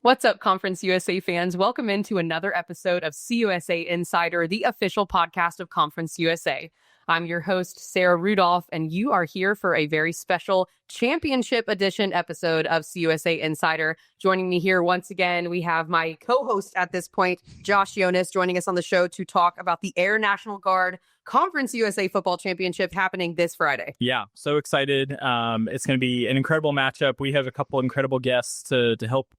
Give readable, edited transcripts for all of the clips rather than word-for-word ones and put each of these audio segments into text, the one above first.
What's up, Conference USA fans? Welcome into another episode of CUSA Insider, the official podcast of Conference USA. I'm your host, Sarah Rudolph, and you are here for a very special championship edition episode of CUSA Insider. Joining me here once again, we have my co-host at this point, Josh Yonis, joining us on the show to talk about the Air National Guard Conference USA Football Championship happening this Friday. Yeah, so excited. It's going to be an incredible matchup. We have a couple incredible guests to help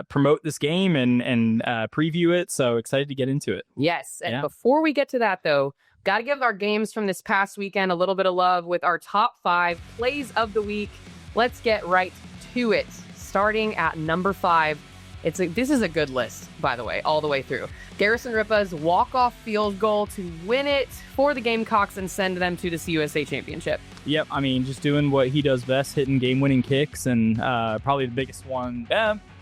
promote this game and preview it. So excited to get into it. Yes. And before we get to that, though, got to give our games from this past weekend a little bit of love with our top 5 plays of the week. Let's get right to it. Starting at number 5. This is a good list, by the way, all the way through. Garrison Ripa's walk-off field goal to win it for the Gamecocks and send them to the CUSA Championship. Yep, I mean, just doing what he does best, hitting game-winning kicks, and probably the biggest one.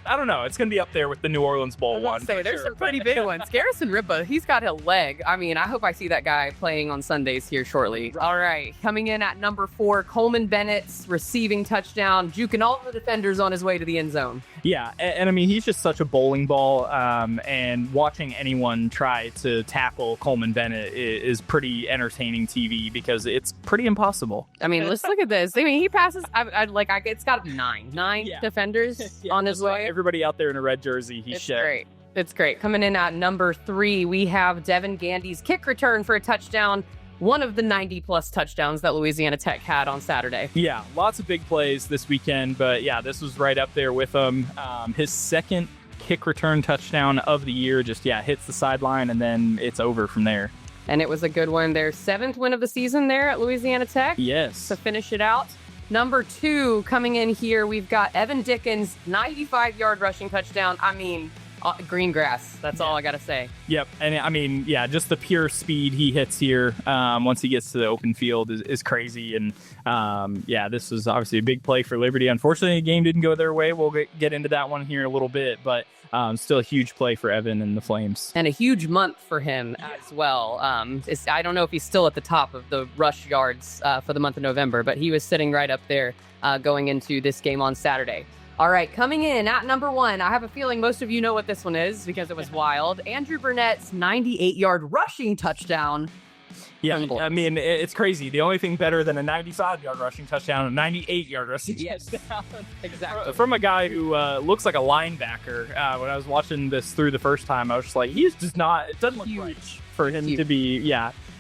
I don't know. It's going to be up there with the New Orleans Bowl one. There's some pretty big ones. Garrison Ripa, he's got a leg. I mean, I hope I see that guy playing on Sundays here shortly. All right. Coming in at number 4, Coleman Bennett's receiving touchdown, juking all the defenders on his way to the end zone. Yeah, and I mean, he's just such a bowling ball, and watching anyone try to tackle Coleman Bennett is pretty entertaining TV because it's pretty impossible. I mean, let's look at this. I mean, he passes, it's got 9 defenders on his way. Everybody out there in a red jersey, he's great. It's great. Coming in at number 3, we have Devin Gandy's kick return for a touchdown. One of the 90-plus touchdowns that Louisiana Tech had on Saturday. Yeah, lots of big plays this weekend, but yeah, this was right up there with him. His second kick return touchdown of the year just, hits the sideline, and then it's over from there. And it was a good one. Their 7th win of the season there at Louisiana Tech. Yes. To finish it out. Number 2, coming in here, we've got Evan Dickens, 95-yard rushing touchdown. I mean, green grass. That's all I got to say. Yep. And I mean, just the pure speed he hits here once he gets to the open field is crazy. And this was obviously a big play for Liberty. Unfortunately, the game didn't go their way. We'll get into that one here in a little bit, but still a huge play for Evan and the Flames. And a huge month for him as well. I don't know if he's still at the top of the rush yards for the month of November, but he was sitting right up there going into this game on Saturday. All right, coming in at number 1, I have a feeling most of you know what this one is because it was wild. Andrew Burnett's 98-yard rushing touchdown. Yeah, I mean, it's crazy. The only thing better than a 95-yard rushing touchdown, a 98-yard rushing touchdown. Exactly. From a guy who looks like a linebacker. When I was watching this through the first time, I was just like, he's just not, it doesn't look right for him to be,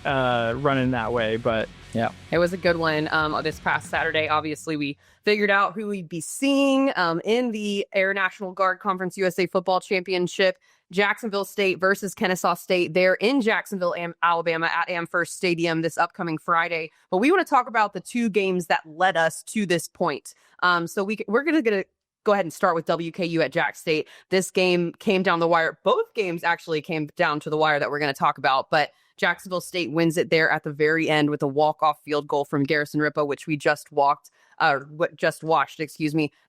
running that way. But yeah, it was a good one. This past Saturday, obviously, we figured out who we'd be seeing in the Air National Guard Conference USA Football Championship. Jacksonville State versus Kennesaw State. They're in Jacksonville, Alabama at Amherst Stadium this upcoming Friday. But we want to talk about the 2 games that led us to this point. So we're going to go ahead and start with WKU at Jack State. This game came down the wire. Both games actually came down to the wire that we're going to talk about. But Jacksonville State wins it there at the very end with a walk-off field goal from Garrison Ripa, which we just watched.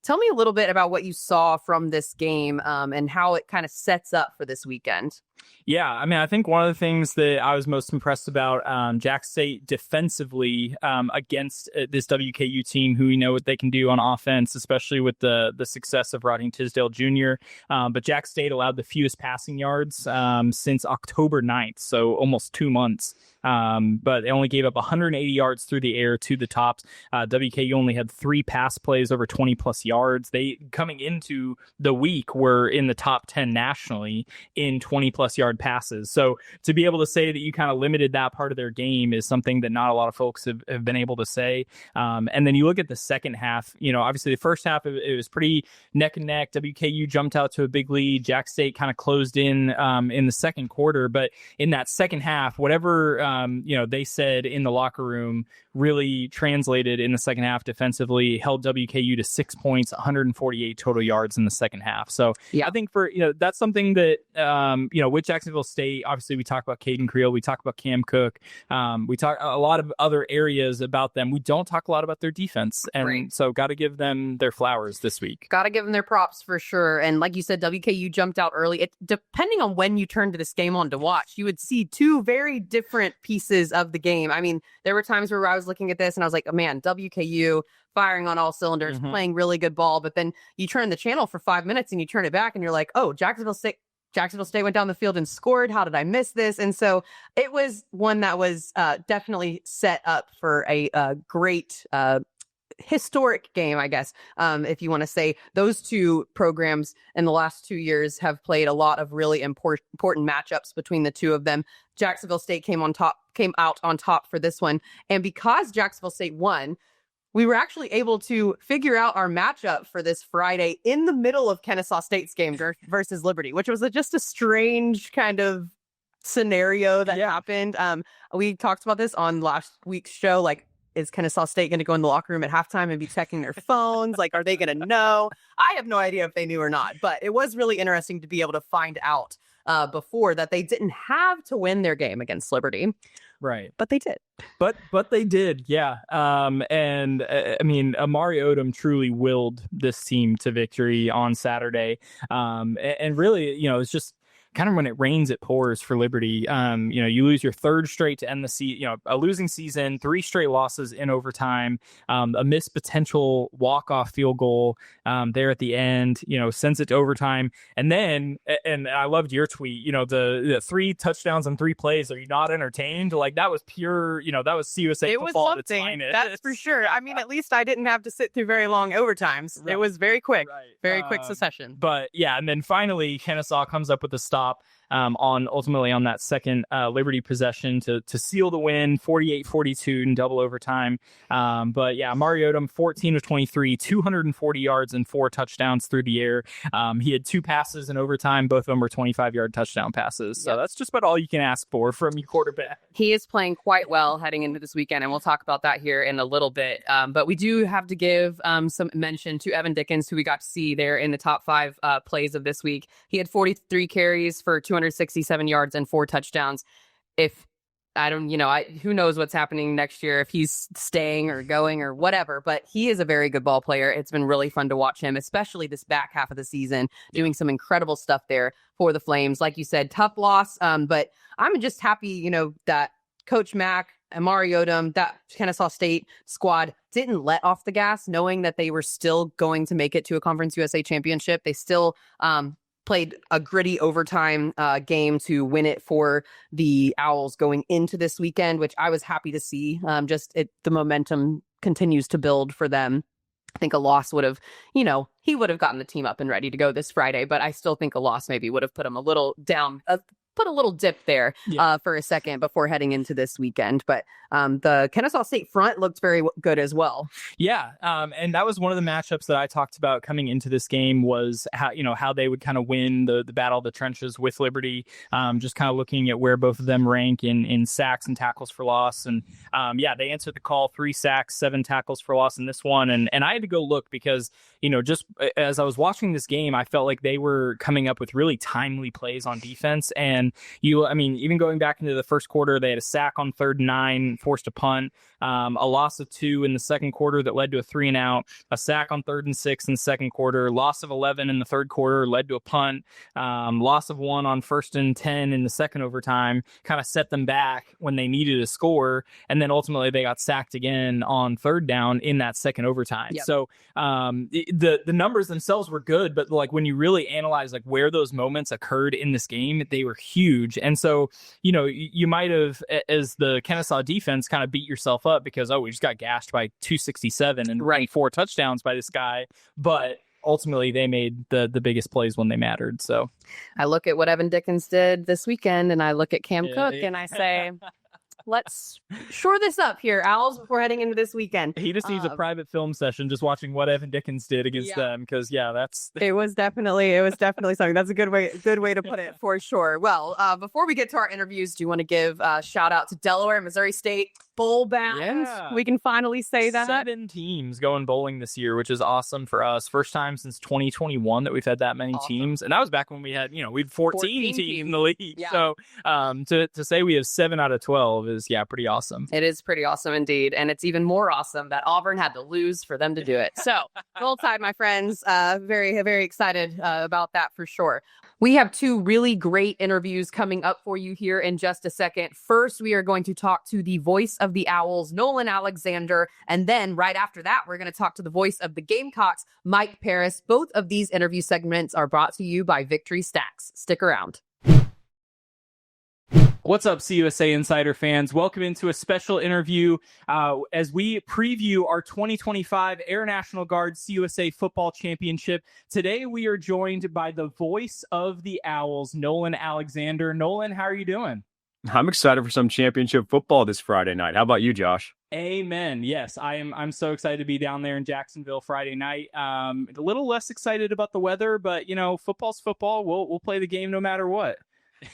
Tell me a little bit about what you saw from this game and how it kind of sets up for this weekend. Yeah, I mean, I think one of the things that I was most impressed about Jack State defensively against this WKU team, who we know what they can do on offense, especially with the success of Rodney Tisdale Jr. But Jack State allowed the fewest passing yards since October 9th, so almost 2 months. But they only gave up 180 yards through the air to the tops. WKU only had 3 pass plays over 20 plus yards. They, coming into the week, were in the top 10 nationally in 20 plus yard passes. So to be able to say that you kind of limited that part of their game is something that not a lot of folks have been able to say. And then you look at the second half, obviously the first half, it was pretty neck and neck. WKU jumped out to a big lead. Jack State kind of closed in the second quarter. But in that second half, whatever they said in the locker room really translated in the second half defensively, held WKU to 6 points, 148 total yards in the second half. So I think that's something that, with Jacksonville State, obviously we talk about Caden Creel, we talk about Cam Cook, we talk a lot of other areas about them. We don't talk a lot about their defense. And so got to give them their flowers this week. Got to give them their props for sure. And like you said, WKU jumped out early. Depending on when you turned this game on to watch, you would see 2 very different pieces of the game. I mean, there were times where I was looking at this and I was like, oh, man, WKU firing on all cylinders, playing really good ball. But then you turn the channel for 5 minutes and you turn it back and you're like, oh, Jacksonville State went down the field and scored. How did I miss this? And so it was one that was definitely set up for a great historic game, I guess, if you want to say. Those two programs in the last 2 years have played a lot of really important matchups between the two of them. Jacksonville State came out on top for this one. And because Jacksonville State won, we were actually able to figure out our matchup for this Friday in the middle of Kennesaw State's game versus Liberty, which was just a strange kind of scenario that happened. We talked about this on last week's show. Like, is Kennesaw State going to go in the locker room at halftime and be checking their phones? Like, are they going to know? I have no idea if they knew or not, but it was really interesting to be able to find out before that they didn't have to win their game against Liberty. Right. But they did. But they did, yeah. And I mean, Amari Odom truly willed this team to victory on Saturday. And really, you know, it's just kind of when it rains, it pours for Liberty. You know, you lose your third straight to end the season, you know, a losing season, 3 straight losses in overtime, a missed potential walk-off field goal there at the end, you know, sends it to overtime. And then, and I loved your tweet, you know, the 3 touchdowns on 3 plays. Are you not entertained? Like, that was pure, you know, that was CUSA football at its finest. That's for sure. I mean, at least I didn't have to sit through very long overtimes. Right. It was very quick, very quick succession. But yeah, and then finally Kennesaw comes up with a stop ultimately on that second Liberty possession to seal the win, 48-42 in double overtime. But yeah, Amari Odom, 14 of 23, 240 yards and 4 touchdowns through the air. He had 2 passes in overtime. Both of them were 25-yard touchdown passes. So that's just about all you can ask for from your quarterback. He is playing quite well heading into this weekend, and we'll talk about that here in a little bit. But we do have to give some mention to Evan Dickens, who we got to see there in the top 5 plays of this week. He had 43 carries for 267 yards and 4 touchdowns. If I don't, you know, who knows what's happening next year, if he's staying or going or whatever, but he is a very good ball player. It's been really fun to watch him, especially this back half of the season, doing some incredible stuff there for the Flames. Like you said, tough loss, but I'm just happy, you know, that Coach Mack, Amari Odom, that Kennesaw State squad didn't let off the gas, knowing that they were still going to make it to a Conference USA championship. They still played a gritty overtime game to win it for the Owls going into this weekend, which I was happy to see. The momentum continues to build for them. I think a loss would have, you know, he would have gotten the team up and ready to go this Friday, but I still think a loss maybe would have put him a little down, put a little dip there for a second before heading into this weekend. But the Kennesaw State front looked very good as well. Yeah. And that was one of the matchups that I talked about coming into this game, was how they would kind of win the battle of the trenches with Liberty. Just kind of looking at where both of them rank in sacks and tackles for loss. And they answered the call, 3 sacks, 7 tackles for loss in this one. And I had to go look because, you know, just as I was watching this game, I felt like they were coming up with really timely plays on defense. And even going back into the first quarter, they had a sack on 3rd and 9, forced a punt, a loss of 2 in the second quarter that led to a 3 and out, a sack on 3rd and 6 in the second quarter, loss of 11 in the third quarter led to a punt, loss of 1 on 1st and 10 in the second overtime, kind of set them back when they needed a score. And then ultimately they got sacked again on 3rd down in that second overtime. Yep. So the numbers themselves were good, but like when you really analyze like where those moments occurred in this game, they were huge. And so, you know, you might have, as the Kennesaw defense, kind of beat yourself up because, we just got gashed by 267 and 4 touchdowns by this guy. But ultimately they made the biggest plays when they mattered. So I look at what Evan Dickens did this weekend and I look at Cam Cook and I say, let's shore this up here, Owls, before heading into this weekend. He just needs a private film session just watching what Evan Dickens did against them, because that's it was definitely something. That's a good way to put it, for sure. Well, before we get to our interviews, do you want to give a shout out to Delaware and Missouri State bowl bound. Yeah. We can finally say that. 7 teams going bowling this year, which is awesome for us. First time since 2021 that we've had that many teams. And that was back when we had, we had 14 teams in the league. Yeah. So to say we have 7 out of 12 is, pretty awesome. It is pretty awesome indeed. And it's even more awesome that Auburn had to lose for them to do it. So roll tide, my friends. Very, very excited about that for sure. We have 2 really great interviews coming up for you here in just a second. First, we are going to talk to the voice of the Owls, Nolan Alexander. And then right after that, we're going to talk to the voice of the Gamecocks, Mike Parris. Both of these interview segments are brought to you by Victory Stacks. Stick around. What's up, CUSA Insider fans? Welcome into a special interview as we preview our 2025 Air National Guard CUSA Football Championship. Today, we are joined by the voice of the Owls, Nolan Alexander. Nolan, how are you doing? I'm excited for some championship football this Friday night. How about you, Josh? Amen. Yes, I'm so excited to be down there in Jacksonville Friday night. A little less excited about the weather, but football's football. We'll play the game no matter what.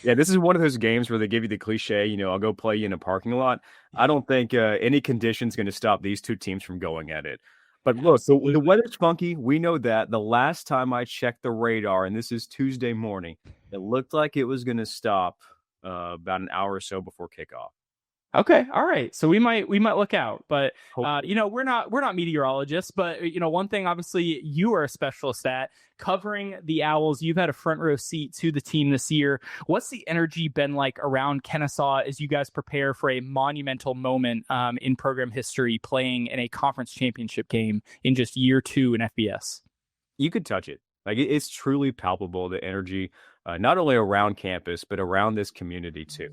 Yeah, this is one of those games where they give you the cliche, I'll go play you in a parking lot. I don't think any condition's going to stop these 2 teams from going at it. But look, the weather's funky. We know that. The last time I checked the radar, and this is Tuesday morning, it looked like it was going to stop about an hour or so before kickoff. Okay. All right. So we might look out, but we're not meteorologists, but one thing, obviously you are a specialist at covering the Owls. You've had a front row seat to the team this year. What's the energy been like around Kennesaw as you guys prepare for a monumental moment in program history, playing in a conference championship game in just year 2 in FBS? You could touch it. Like, it's truly palpable, the energy, not only around campus, but around this community too.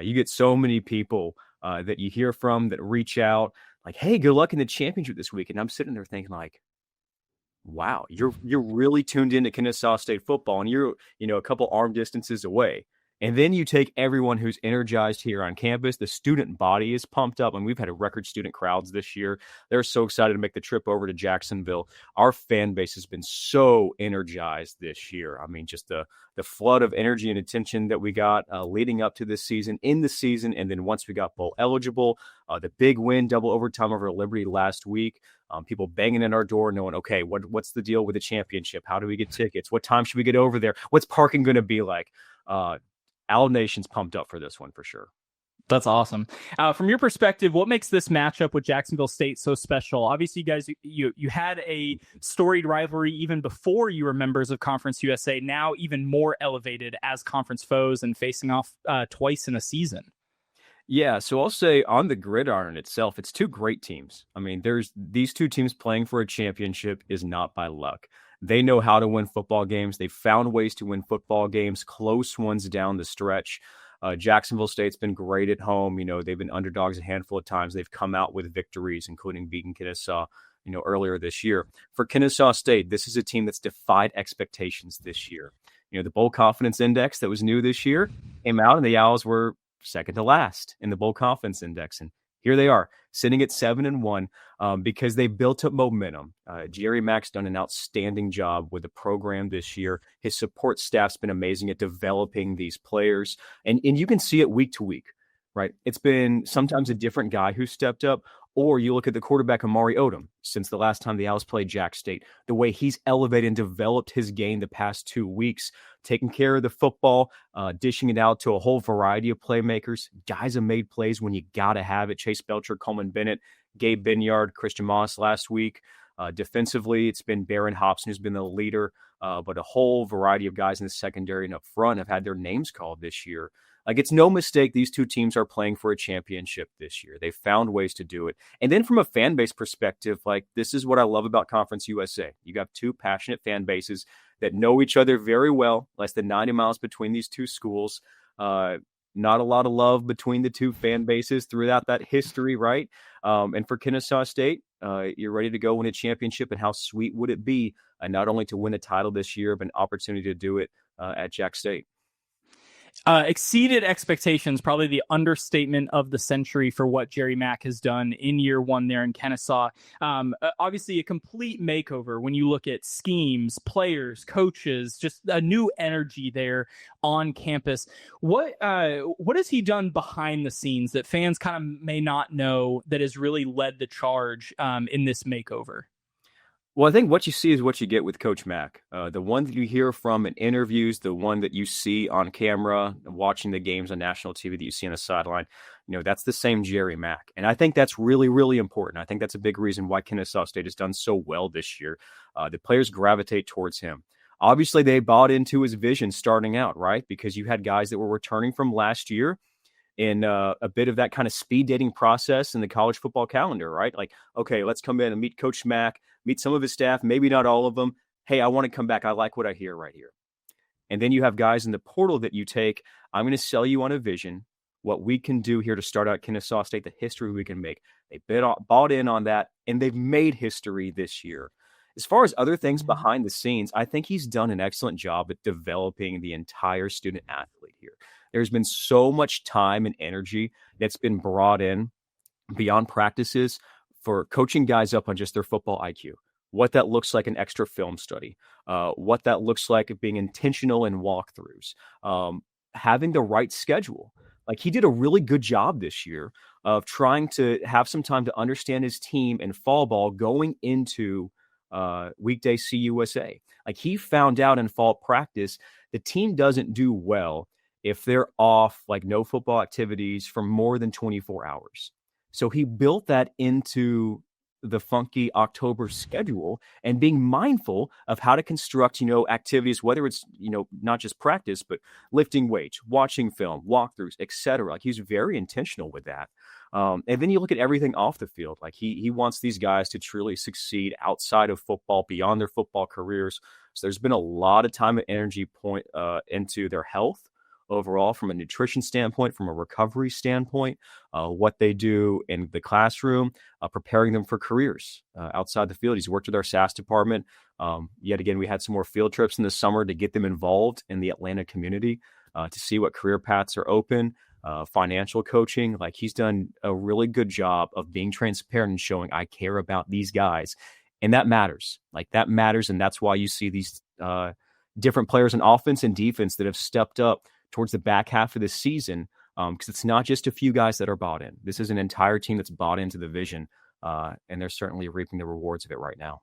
You get so many people that you hear from that reach out like, hey, good luck in the championship this week. And I'm sitting there thinking like, wow, you're really tuned into Kennesaw State football and you're, a couple arm distances away. And then you take everyone who's energized here on campus. The student body is pumped up, and we've had a record student crowds this year. They're so excited to make the trip over to Jacksonville. Our fan base has been so energized this year. I mean, just the flood of energy and attention that we got leading up to this season, in the season, and then once we got bowl eligible, the big win, double overtime over Liberty last week. People banging in our door knowing, okay, what's the deal with the championship? How do we get tickets? What time should we get over there? What's parking going to be like? Owl Nation's pumped up for this one for sure. That's awesome. From your perspective, what makes this matchup with Jacksonville State so special? Obviously, you guys, you had a storied rivalry even before you were members of Conference USA, now even more elevated as conference foes and facing off twice in a season. Yeah, so I'll say on the gridiron itself, it's 2 great teams. I mean, there's these 2 teams playing for a championship is not by luck. They know how to win football games. They've found ways to win football games, close ones down the stretch. Jacksonville State's been great at home. They've been underdogs a handful of times. They've come out with victories, including beating Kennesaw, earlier this year. For Kennesaw State, this is a team that's defied expectations this year. The Bowl Confidence Index that was new this year came out, and the Owls were second to last in the Bowl Confidence Index. And here they are, sitting at 7-1 because they built up momentum. Jerry Mack's done an outstanding job with the program this year. His support staff's been amazing at developing these players. And you can see it week to week, right? It's been sometimes a different guy who stepped up. Or you look at the quarterback, Amari Odom, since the last time the Owls played Jack State, the way he's elevated and developed his game the past 2 weeks, taking care of the football, dishing it out to a whole variety of playmakers. Guys have made plays when you got to have it. Chase Belcher, Coleman Bennett, Gabe Binyard, Christian Moss last week. Defensively, it's been Barron Hobson who's been the leader, but a whole variety of guys in the secondary and up front have had their names called this year. Like, it's no mistake these 2 teams are playing for a championship this year. They've found ways to do it. And then from a fan base perspective, like, this is what I love about Conference USA. You got 2 passionate fan bases that know each other very well, less than 90 miles between these 2 schools. Not a lot of love between the 2 fan bases throughout that history, right? And for Kennesaw State, you're ready to go win a championship. And how sweet would it be not only to win a title this year, but an opportunity to do it at Jack State? Exceeded expectations, probably the understatement of the century for what Jerry Mack has done in year one there in Kennesaw. Obviously, a complete makeover when you look at schemes, players, coaches, just a new energy there on campus. What has he done behind the scenes that fans kind of may not know that has really led the charge in this makeover? Well, I think what you see is what you get with Coach Mack. The one that you hear from in interviews, the one that you see on camera, watching the games on national TV that you see on the sideline, that's the same Jerry Mack. And I think that's really, really important. I think that's a big reason why Kennesaw State has done so well this year. The players gravitate towards him. Obviously, they bought into his vision starting out, right? Because you had guys that were returning from last year in a bit of that kind of speed dating process in the college football calendar, right? Like, okay, let's come in and meet Coach Mack, meet some of his staff, maybe not all of them. Hey, I want to come back. I like what I hear right here. And then you have guys in the portal that you take. I'm going to sell you on a vision, what we can do here to start out Kennesaw State, the history we can make. They bought in on that, and they've made history this year. As far as other things behind the scenes, I think he's done an excellent job at developing the entire student athlete here. There's been so much time and energy that's been brought in beyond practices for coaching guys up on just their football IQ, what that looks like in extra film study, what that looks like being intentional in walkthroughs, having the right schedule. Like, he did a really good job this year of trying to have some time to understand his team and fall ball going into weekday CUSA. Like, he found out in fall practice, the team doesn't do well if they're off, like no football activities for more than 24 hours. So he built that into the funky October schedule and being mindful of how to construct, activities, whether it's, not just practice, but lifting weights, watching film, walkthroughs, etc. Like, he's very intentional with that. And then you look at everything off the field. Like, he wants these guys to truly succeed outside of football, beyond their football careers. So there's been a lot of time and energy point into their health overall, from a nutrition standpoint, from a recovery standpoint, what they do in the classroom, preparing them for careers outside the field. He's worked with our SAS department. Yet again, we had some more field trips in the summer to get them involved in the Atlanta community to see what career paths are open, financial coaching. Like, he's done a really good job of being transparent and showing, I care about these guys. And that matters. Like, that matters. And that's why you see these different players in offense and defense that have stepped up towards the back half of this season, because it's not just a few guys that are bought in. This is an entire team that's bought into the vision, and they're certainly reaping the rewards of it right now.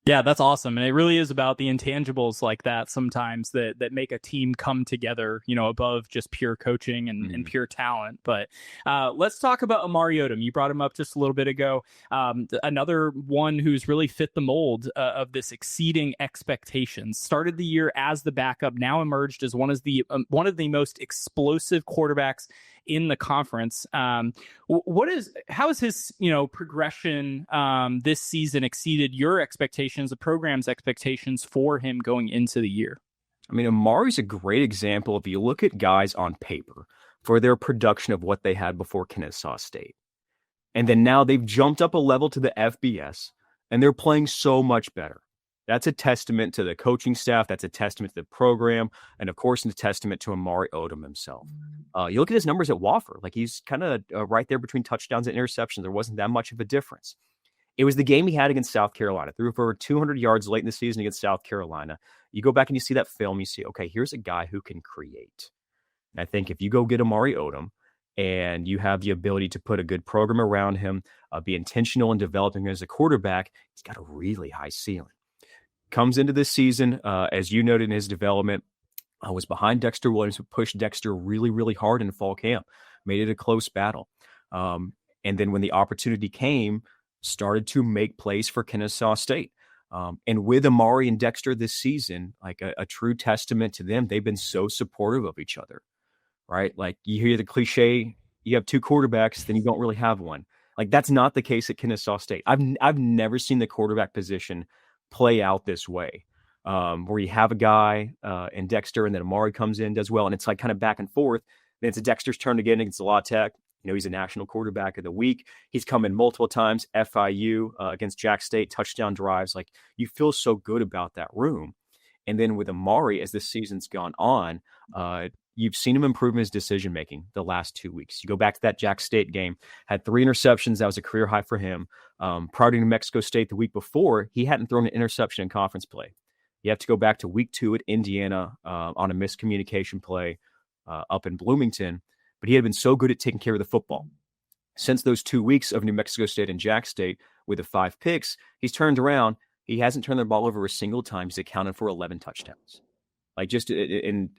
Yeah, that's awesome. And it really is about the intangibles like that sometimes that make a team come together, above just pure coaching and pure talent. But let's talk about Amari Odom. You brought him up just a little bit ago. Another one who's really fit the mold of this exceeding expectations. Started the year as the backup, now emerged as one of the most explosive quarterbacks in the conference. How has his progression this season exceeded your expectations, the program's expectations for him going into the year? I mean, Amari's a great example if you look at guys on paper for their production of what they had before Kennesaw State. And then now they've jumped up a level to the FBS, and they're playing so much better. That's a testament to the coaching staff. That's a testament to the program. And, of course, a testament to Amari Odom himself. You look at his numbers at Wofford. Like, he's kind of right there between touchdowns and interceptions. There wasn't that much of a difference. It was the game he had against South Carolina. Threw for over 200 yards late in the season against South Carolina. You go back and you see that film. You see, okay, here's a guy who can create. And I think if you go get Amari Odom and you have the ability to put a good program around him, be intentional in developing him as a quarterback, he's got a really high ceiling. Comes into this season, as you noted in his development, was behind Dexter Williams, who pushed Dexter really, really hard in fall camp, made it a close battle. And then when the opportunity came, started to make plays for Kennesaw State. And with Amari and Dexter this season, like a true testament to them, they've been so supportive of each other, right? Like, you hear the cliche, you have two quarterbacks, then you don't really have one. Like, that's not the case at Kennesaw State. I've never seen the quarterback position play out this way, where you have a guy and Dexter, and then Amari comes in, does well, and it's like kind of back and forth. Then it's Dexter's turn again against La Tech. He's a national quarterback of the week. He's come in multiple times, FIU against Jack State, touchdown drives. Like, you feel so good about that room. And then with Amari, as the season's gone on, you've seen him improve in his decision-making the last 2 weeks. You go back to that Jax State game, had 3 interceptions. That was a career high for him. Prior to New Mexico State the week before, he hadn't thrown an interception in conference play. You have to go back to week 2 at Indiana on a miscommunication play up in Bloomington, but he had been so good at taking care of the football. Since those 2 weeks of New Mexico State and Jax State with the 5 picks, he's turned around. He hasn't turned the ball over a single time. He's accounted for 11 touchdowns. Like, just an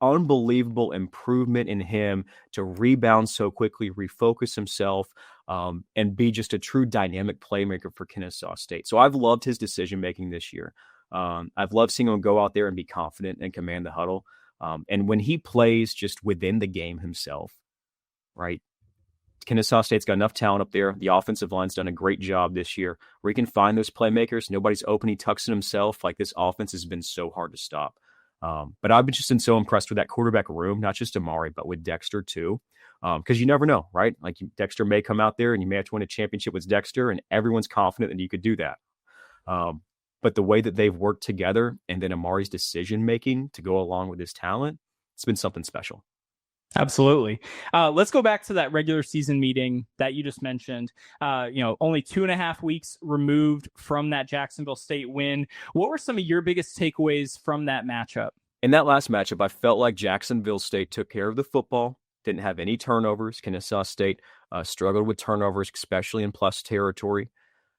unbelievable improvement in him to rebound so quickly, refocus himself, and be just a true dynamic playmaker for Kennesaw State. So I've loved his decision-making this year. I've loved seeing him go out there and be confident and command the huddle. And when he plays just within the game himself, right? Kennesaw State's got enough talent up there. The offensive line's done a great job this year where he can find those playmakers. Nobody's open. He tucks in himself. Like, this offense has been so hard to stop. But I've just been so impressed with that quarterback room, not just Amari, but with Dexter too. Because you never know, right? Like, Dexter may come out there and you may have to win a championship with Dexter, and everyone's confident that you could do that. But the way that they've worked together and then Amari's decision-making to go along with his talent, it's been something special. Absolutely. Let's go back to that regular season meeting that you just mentioned. Only 2.5 weeks removed from that Jacksonville State win. What were some of your biggest takeaways from that matchup? In that last matchup, I felt like Jacksonville State took care of the football, didn't have any turnovers. Kennesaw State struggled with turnovers, especially in plus territory.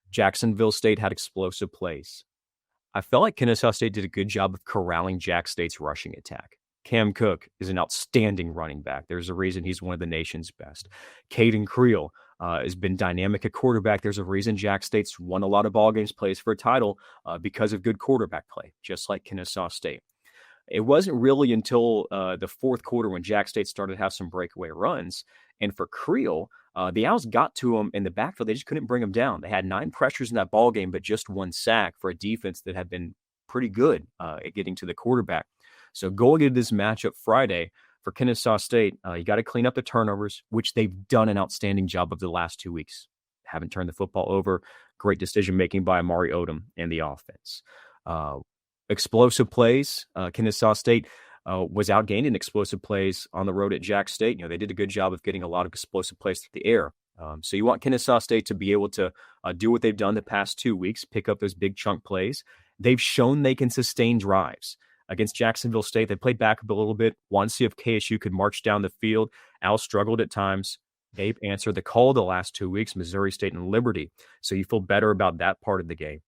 Jacksonville State had explosive plays. I felt like Kennesaw State did a good job of corralling Jax State's rushing attack. Cam Cook is an outstanding running back. There's a reason he's one of the nation's best. Caden Creel has been dynamic at quarterback. There's a reason Jax State's won a lot of ball games, plays for a title because of good quarterback play, just like Kennesaw State. It wasn't really until the fourth quarter when Jax State started to have some breakaway runs. And for Creel, the Owls got to him in the backfield. They just couldn't bring him down. They had 9 pressures in that ball game, but just 1 sack for a defense that had been pretty good at getting to the quarterback. So going into this matchup Friday for Kennesaw State, you got to clean up the turnovers, which they've done an outstanding job of the last 2 weeks. Haven't turned the football over. Great decision-making by Amari Odom and the offense. Explosive plays. Kennesaw State was outgained in explosive plays on the road at Jax State. They did a good job of getting a lot of explosive plays through the air. So you want Kennesaw State to be able to do what they've done the past 2 weeks, pick up those big chunk plays. They've shown they can sustain drives. Against Jacksonville State, they played back up a little bit, wanted to see if KSU could march down the field. Al struggled at times. They've answered the call the last 2 weeks, Missouri State and Liberty. So you feel better about that part of the game.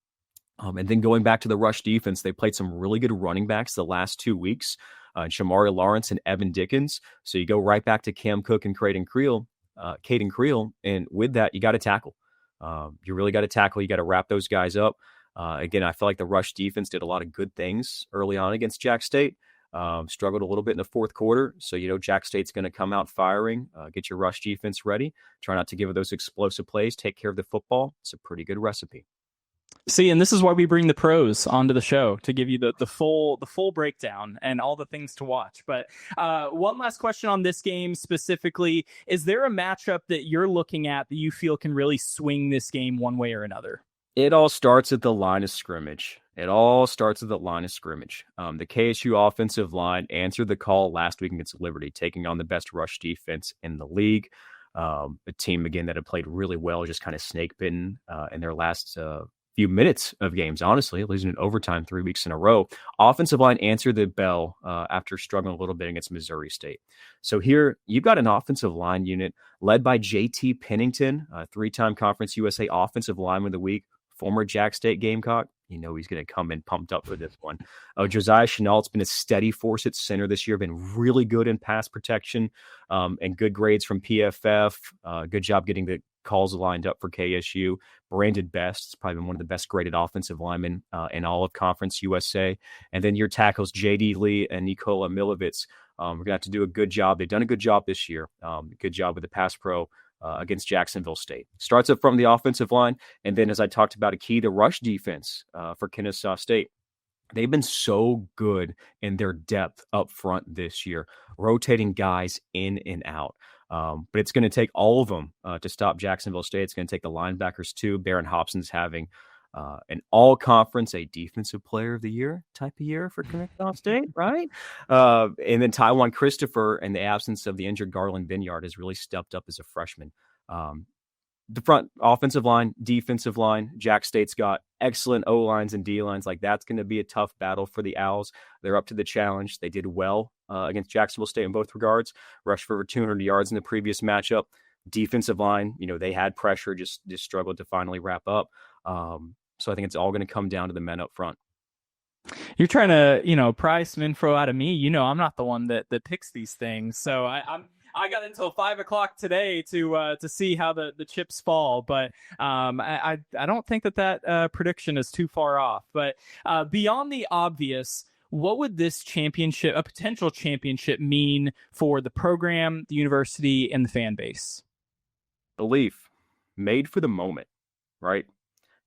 And then going back to the rush defense, they played some really good running backs the last 2 weeks, Shamari Lawrence and Evan Dickens. So you go right back to Cam Cook and Caden Creel. And with that, you got to tackle. You really got to tackle. You got to wrap those guys up. Again, I feel like the rush defense did a lot of good things early on against Jax State. Struggled a little bit in the fourth quarter. So, Jax State's going to come out firing, get your rush defense ready. Try not to give it those explosive plays, take care of the football. It's a pretty good recipe. See, and this is why we bring the pros onto the show to give you the full breakdown and all the things to watch. But one last question on this game specifically. Is there a matchup that you're looking at that you feel can really swing this game one way or another? It all starts at the line of scrimmage. The KSU offensive line answered the call last week against Liberty, taking on the best rush defense in the league. A team, again, that had played really well, just kind of snake-bitten in their last few minutes of games, honestly, losing in overtime 3 weeks in a row. Offensive line answered the bell after struggling a little bit against Missouri State. So here, you've got an offensive line unit led by JT Pennington, a 3-time Conference USA Offensive Lineman of the Week, former Jax State Gamecock. He's going to come in pumped up for this one. Josiah Chenault's been a steady force at center this year, been really good in pass protection and good grades from PFF. Good job getting the calls lined up for KSU. Brandon Best has probably been one of the best graded offensive linemen in all of Conference USA. And then your tackles, J.D. Lee and Nikola Milovitz. We're going to have to do a good job. They've done a good job this year. Good job with the pass pro against Jacksonville State. Starts up from the offensive line. And then, as I talked about, a key, the rush defense for Kennesaw State. They've been so good in their depth up front this year, rotating guys in and out. But it's going to take all of them to stop Jacksonville State. It's going to take the linebackers too. Barron Hobson's having An all-conference, a defensive player of the year type of year for Kennesaw State, right? And then Taiwan Christopher, in the absence of the injured Garland Vineyard, has really stepped up as a freshman. The front offensive line, defensive line, Jack State's got excellent O-lines and D-lines. Like, that's going to be a tough battle for the Owls. They're up to the challenge. They did well against Jacksonville State in both regards. Rushed for over 200 yards in the previous matchup. Defensive line, they had pressure, just struggled to finally wrap up. So I think it's all going to come down to the men up front. You're trying to, pry some info out of me. I'm not the one that picks these things. So I got until 5:00 today to see how the chips fall, but I don't think that prediction is too far off. But beyond the obvious, what would this championship, a potential championship, mean for the program, the university, and the fan base? Belief, made for the moment, right?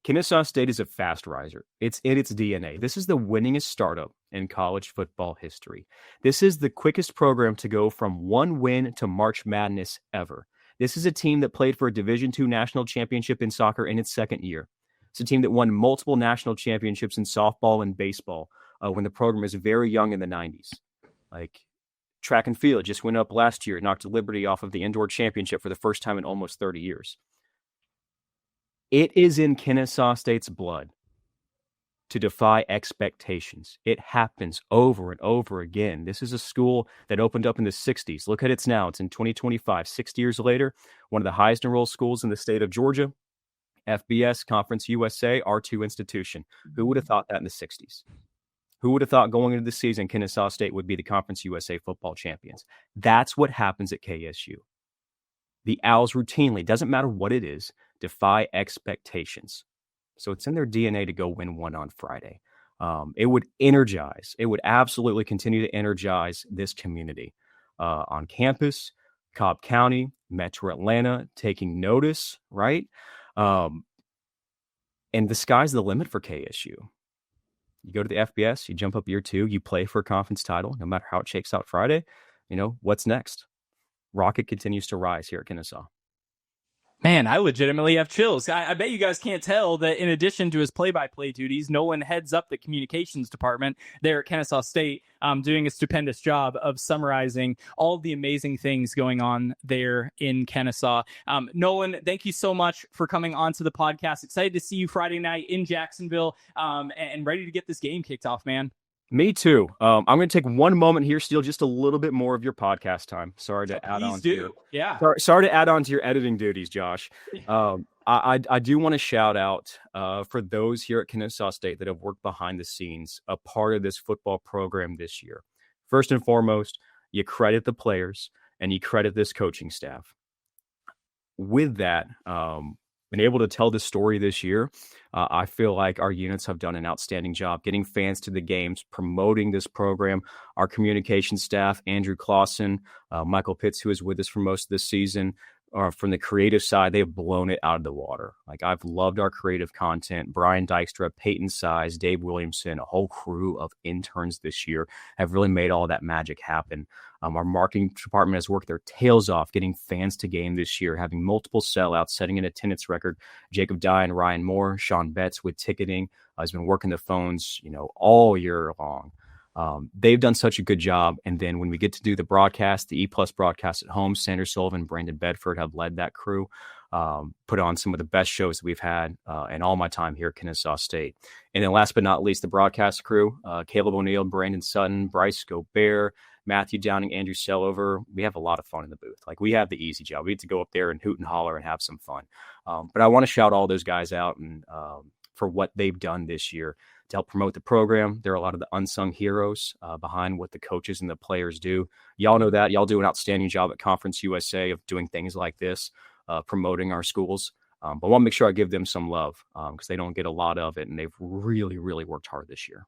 Kennesaw State is a fast riser. It's in its DNA. This is the winningest startup in college football history. This is the quickest program to go from one win to March Madness ever. This is a team that played for a Division II national championship in soccer in its second year. It's a team that won multiple national championships in softball and baseball when the program was very young in the 90s. Like, track and field just went up last year, knocked Liberty off of the indoor championship for the first time in almost 30 years. It is in Kennesaw State's blood to defy expectations. It happens over and over again. This is a school that opened up in the 60s. Look at it now. It's in 2025, 60 years later, one of the highest enrolled schools in the state of Georgia. FBS, Conference USA, R2 institution. Who would have thought that in the 60s? Who would have thought going into the season Kennesaw State would be the Conference USA football champions? That's what happens at KSU. The Owls routinely, doesn't matter what it is, defy expectations. So it's in their DNA to go win one on Friday. It would absolutely continue to energize this community on campus, Cobb County, Metro Atlanta, taking notice, right? And the sky's the limit for KSU. You go to the FBS, you jump up year 2, you play for a conference title, no matter how it shakes out Friday. What's next? Rocket continues to rise here at Kennesaw. Man, I legitimately have chills. I bet you guys can't tell that in addition to his play-by-play duties, Nolan heads up the communications department there at Kennesaw State, doing a stupendous job of summarizing all of the amazing things going on there in Kennesaw. Nolan, thank you so much for coming on to the podcast. Excited to see you Friday night in Jacksonville and ready to get this game kicked off, man. Me too. I'm going to take one moment here, steal just a little bit more of your podcast time. Sorry to add on. Sorry to add on to your editing duties, Josh. I do want to shout out for those here at Kennesaw State that have worked behind the scenes, a part of this football program this year. First and foremost, you credit the players and you credit this coaching staff. With that, been able to tell this story this year. I feel like our units have done an outstanding job getting fans to the games, promoting this program. Our communication staff, Andrew Clausen, Michael Pitts, who is with us for most of this season, from the creative side, they've blown it out of the water. Like, I've loved our creative content. Brian Dykstra, Peyton Size, Dave Williamson, a whole crew of interns this year have really made all that magic happen. Our marketing department has worked their tails off getting fans to game this year, having multiple sellouts, setting an attendance record. Jacob Dye and Ryan Moore, Sean Betts with ticketing, has been working the phones, all year long. They've done such a good job. And then when we get to do the broadcast, the E+ broadcast at home, Sanders Sullivan, Brandon Bedford have led that crew, put on some of the best shows that we've had in all my time here at Kennesaw State. And then last but not least, the broadcast crew, Caleb O'Neill, Brandon Sutton, Bryce Gobert, Matthew Downing, Andrew Sellover. We have a lot of fun in the booth. Like, we have the easy job. We get to go up there and hoot and holler and have some fun. But I want to shout all those guys out and for what they've done this year to help promote the program. There are a lot of the unsung heroes behind what the coaches and the players do. Y'all know that. Y'all do an outstanding job at Conference USA of doing things like this, promoting our schools. But I want to make sure I give them some love because they don't get a lot of it, and they've really, really worked hard this year.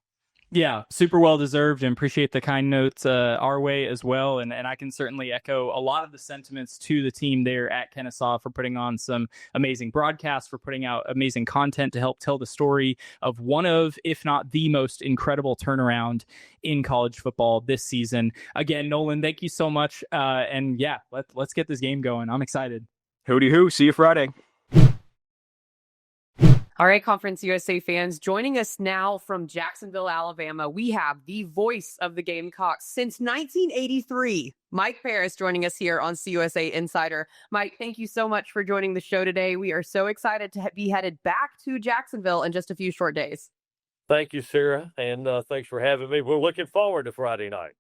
Yeah, super well deserved, and appreciate the kind notes our way as well. And I can certainly echo a lot of the sentiments to the team there at Kennesaw for putting on some amazing broadcasts, for putting out amazing content to help tell the story of one of, if not the most incredible turnaround in college football this season. Again, Nolan, thank you so much. And yeah, let's get this game going. I'm excited. Hooty hoo. See you Friday. All right, Conference USA fans, joining us now from Jacksonville, Alabama, we have the voice of the Gamecocks since 1983, Mike Parris, joining us here on CUSA Insider. Mike, thank you so much for joining the show today. We are so excited to be headed back to Jacksonville in just a few short days. Thank you, Sarah, and thanks for having me. We're looking forward to Friday night.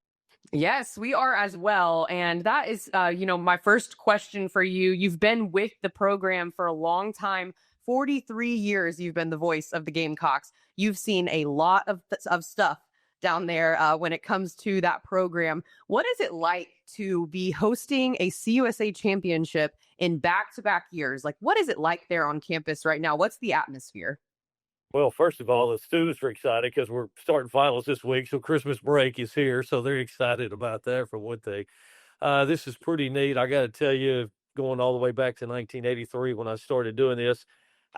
Yes, we are as well. And that is, my first question for you. You've been with the program for a long time. 43 years you've been the voice of the Gamecocks. You've seen a lot of stuff down there when it comes to that program. What is it like to be hosting a CUSA championship in back-to-back years? Like, what is it like there on campus right now? What's the atmosphere? Well, first of all, the students are excited because we're starting finals this week, so Christmas break is here, so they're excited about that for one thing. This is pretty neat. I got to tell you, going all the way back to 1983 when I started doing this,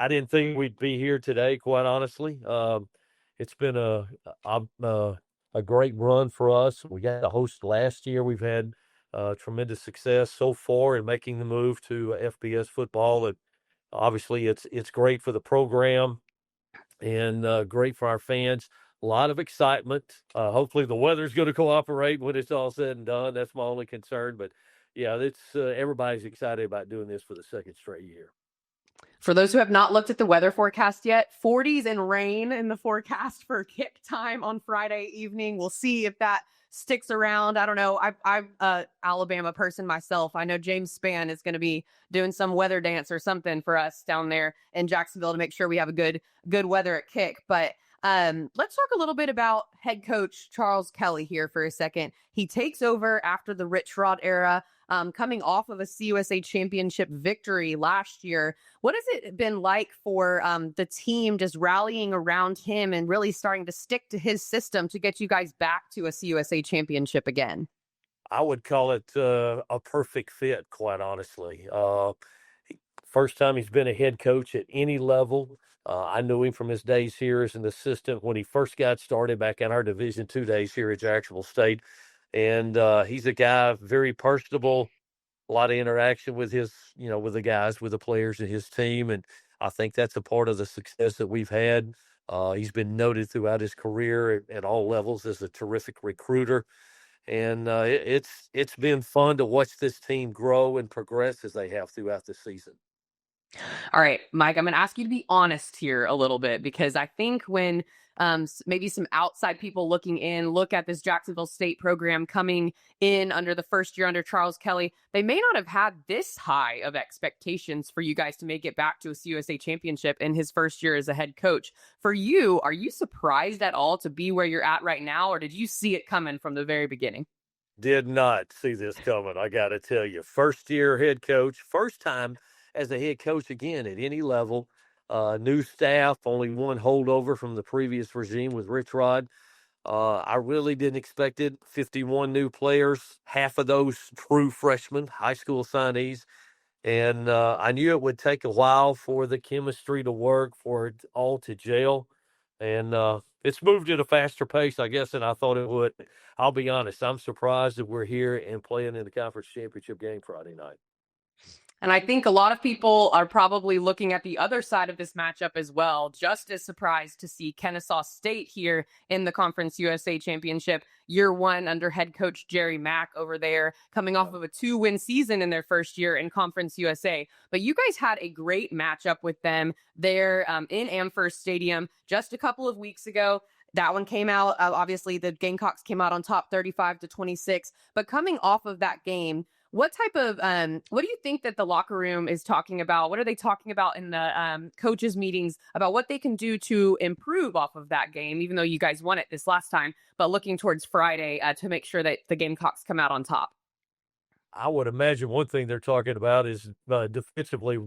I didn't think we'd be here today, quite honestly. It's been a great run for us. We got to host last year. We've had tremendous success so far in making the move to FBS football. And obviously, it's great for the program and great for our fans. A lot of excitement. Hopefully, the weather's going to cooperate when it's all said and done. That's my only concern. But yeah, it's everybody's excited about doing this for the second straight year. For those who have not looked at the weather forecast yet, 40s and rain in the forecast for kick time on Friday evening. We'll see if that sticks around. I don't know. I'm a Alabama person myself. I know James Spann is going to be doing some weather dance or something for us down there in Jacksonville to make sure we have a good weather at kick. But let's talk a little bit about head coach Charles Kelly here for a second. He takes over after the Rich Rod era, coming off of a CUSA championship victory last year. What has it been like for the team just rallying around him and really starting to stick to his system to get you guys back to a CUSA championship again? I would call it a perfect fit, quite honestly. First time he's been a head coach at any level. I knew him from his days here as an assistant when he first got started back in our Division II days here at Jacksonville State. And he's a guy very personable, a lot of interaction with with the guys, with the players and his team. And I think that's a part of the success that we've had. He's been noted throughout his career at all levels as a terrific recruiter. And it's been fun to watch this team grow and progress as they have throughout the season. All right, Mike, I'm going to ask you to be honest here a little bit, because I think when maybe some outside people looking in look at this Jacksonville State program coming in under the first year under Charles Kelly, they may not have had this high of expectations for you guys to make it back to a CUSA championship in his first year as a head coach. For you, are you surprised at all to be where you're at right now, or did you see it coming from the very beginning? Did not see this coming, I got to tell you. First year head coach, first time as a head coach again at any level. New staff, only one holdover from the previous regime with Rich Rod. I really didn't expect it. 51 new players, half of those true freshmen, high school signees. And I knew it would take a while for the chemistry to work, for it all to gel. And it's moved at a faster pace, I guess, than I thought it would. I'll be honest, I'm surprised that we're here and playing in the conference championship game Friday night. And I think a lot of people are probably looking at the other side of this matchup as well, just as surprised to see Kennesaw State here in the Conference USA Championship, year one under head coach Jerry Mack over there, coming off of a 2-win season in their first year in Conference USA. But you guys had a great matchup with them there in Amherst Stadium just a couple of weeks ago. That one came out, obviously the Gamecocks came out on top 35-26, but coming off of that game, what type of, what do you think that the locker room is talking about? What are they talking about in the coaches meetings about what they can do to improve off of that game, even though you guys won it this last time, but looking towards Friday to make sure that the Gamecocks come out on top? I would imagine one thing they're talking about is defensively,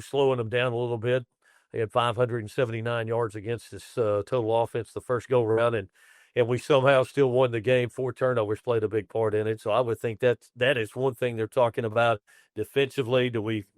slowing them down a little bit. They had 579 yards against this total offense the first go around, and we somehow still won the game. 4 turnovers played a big part in it. So I would think that is one thing they're talking about defensively.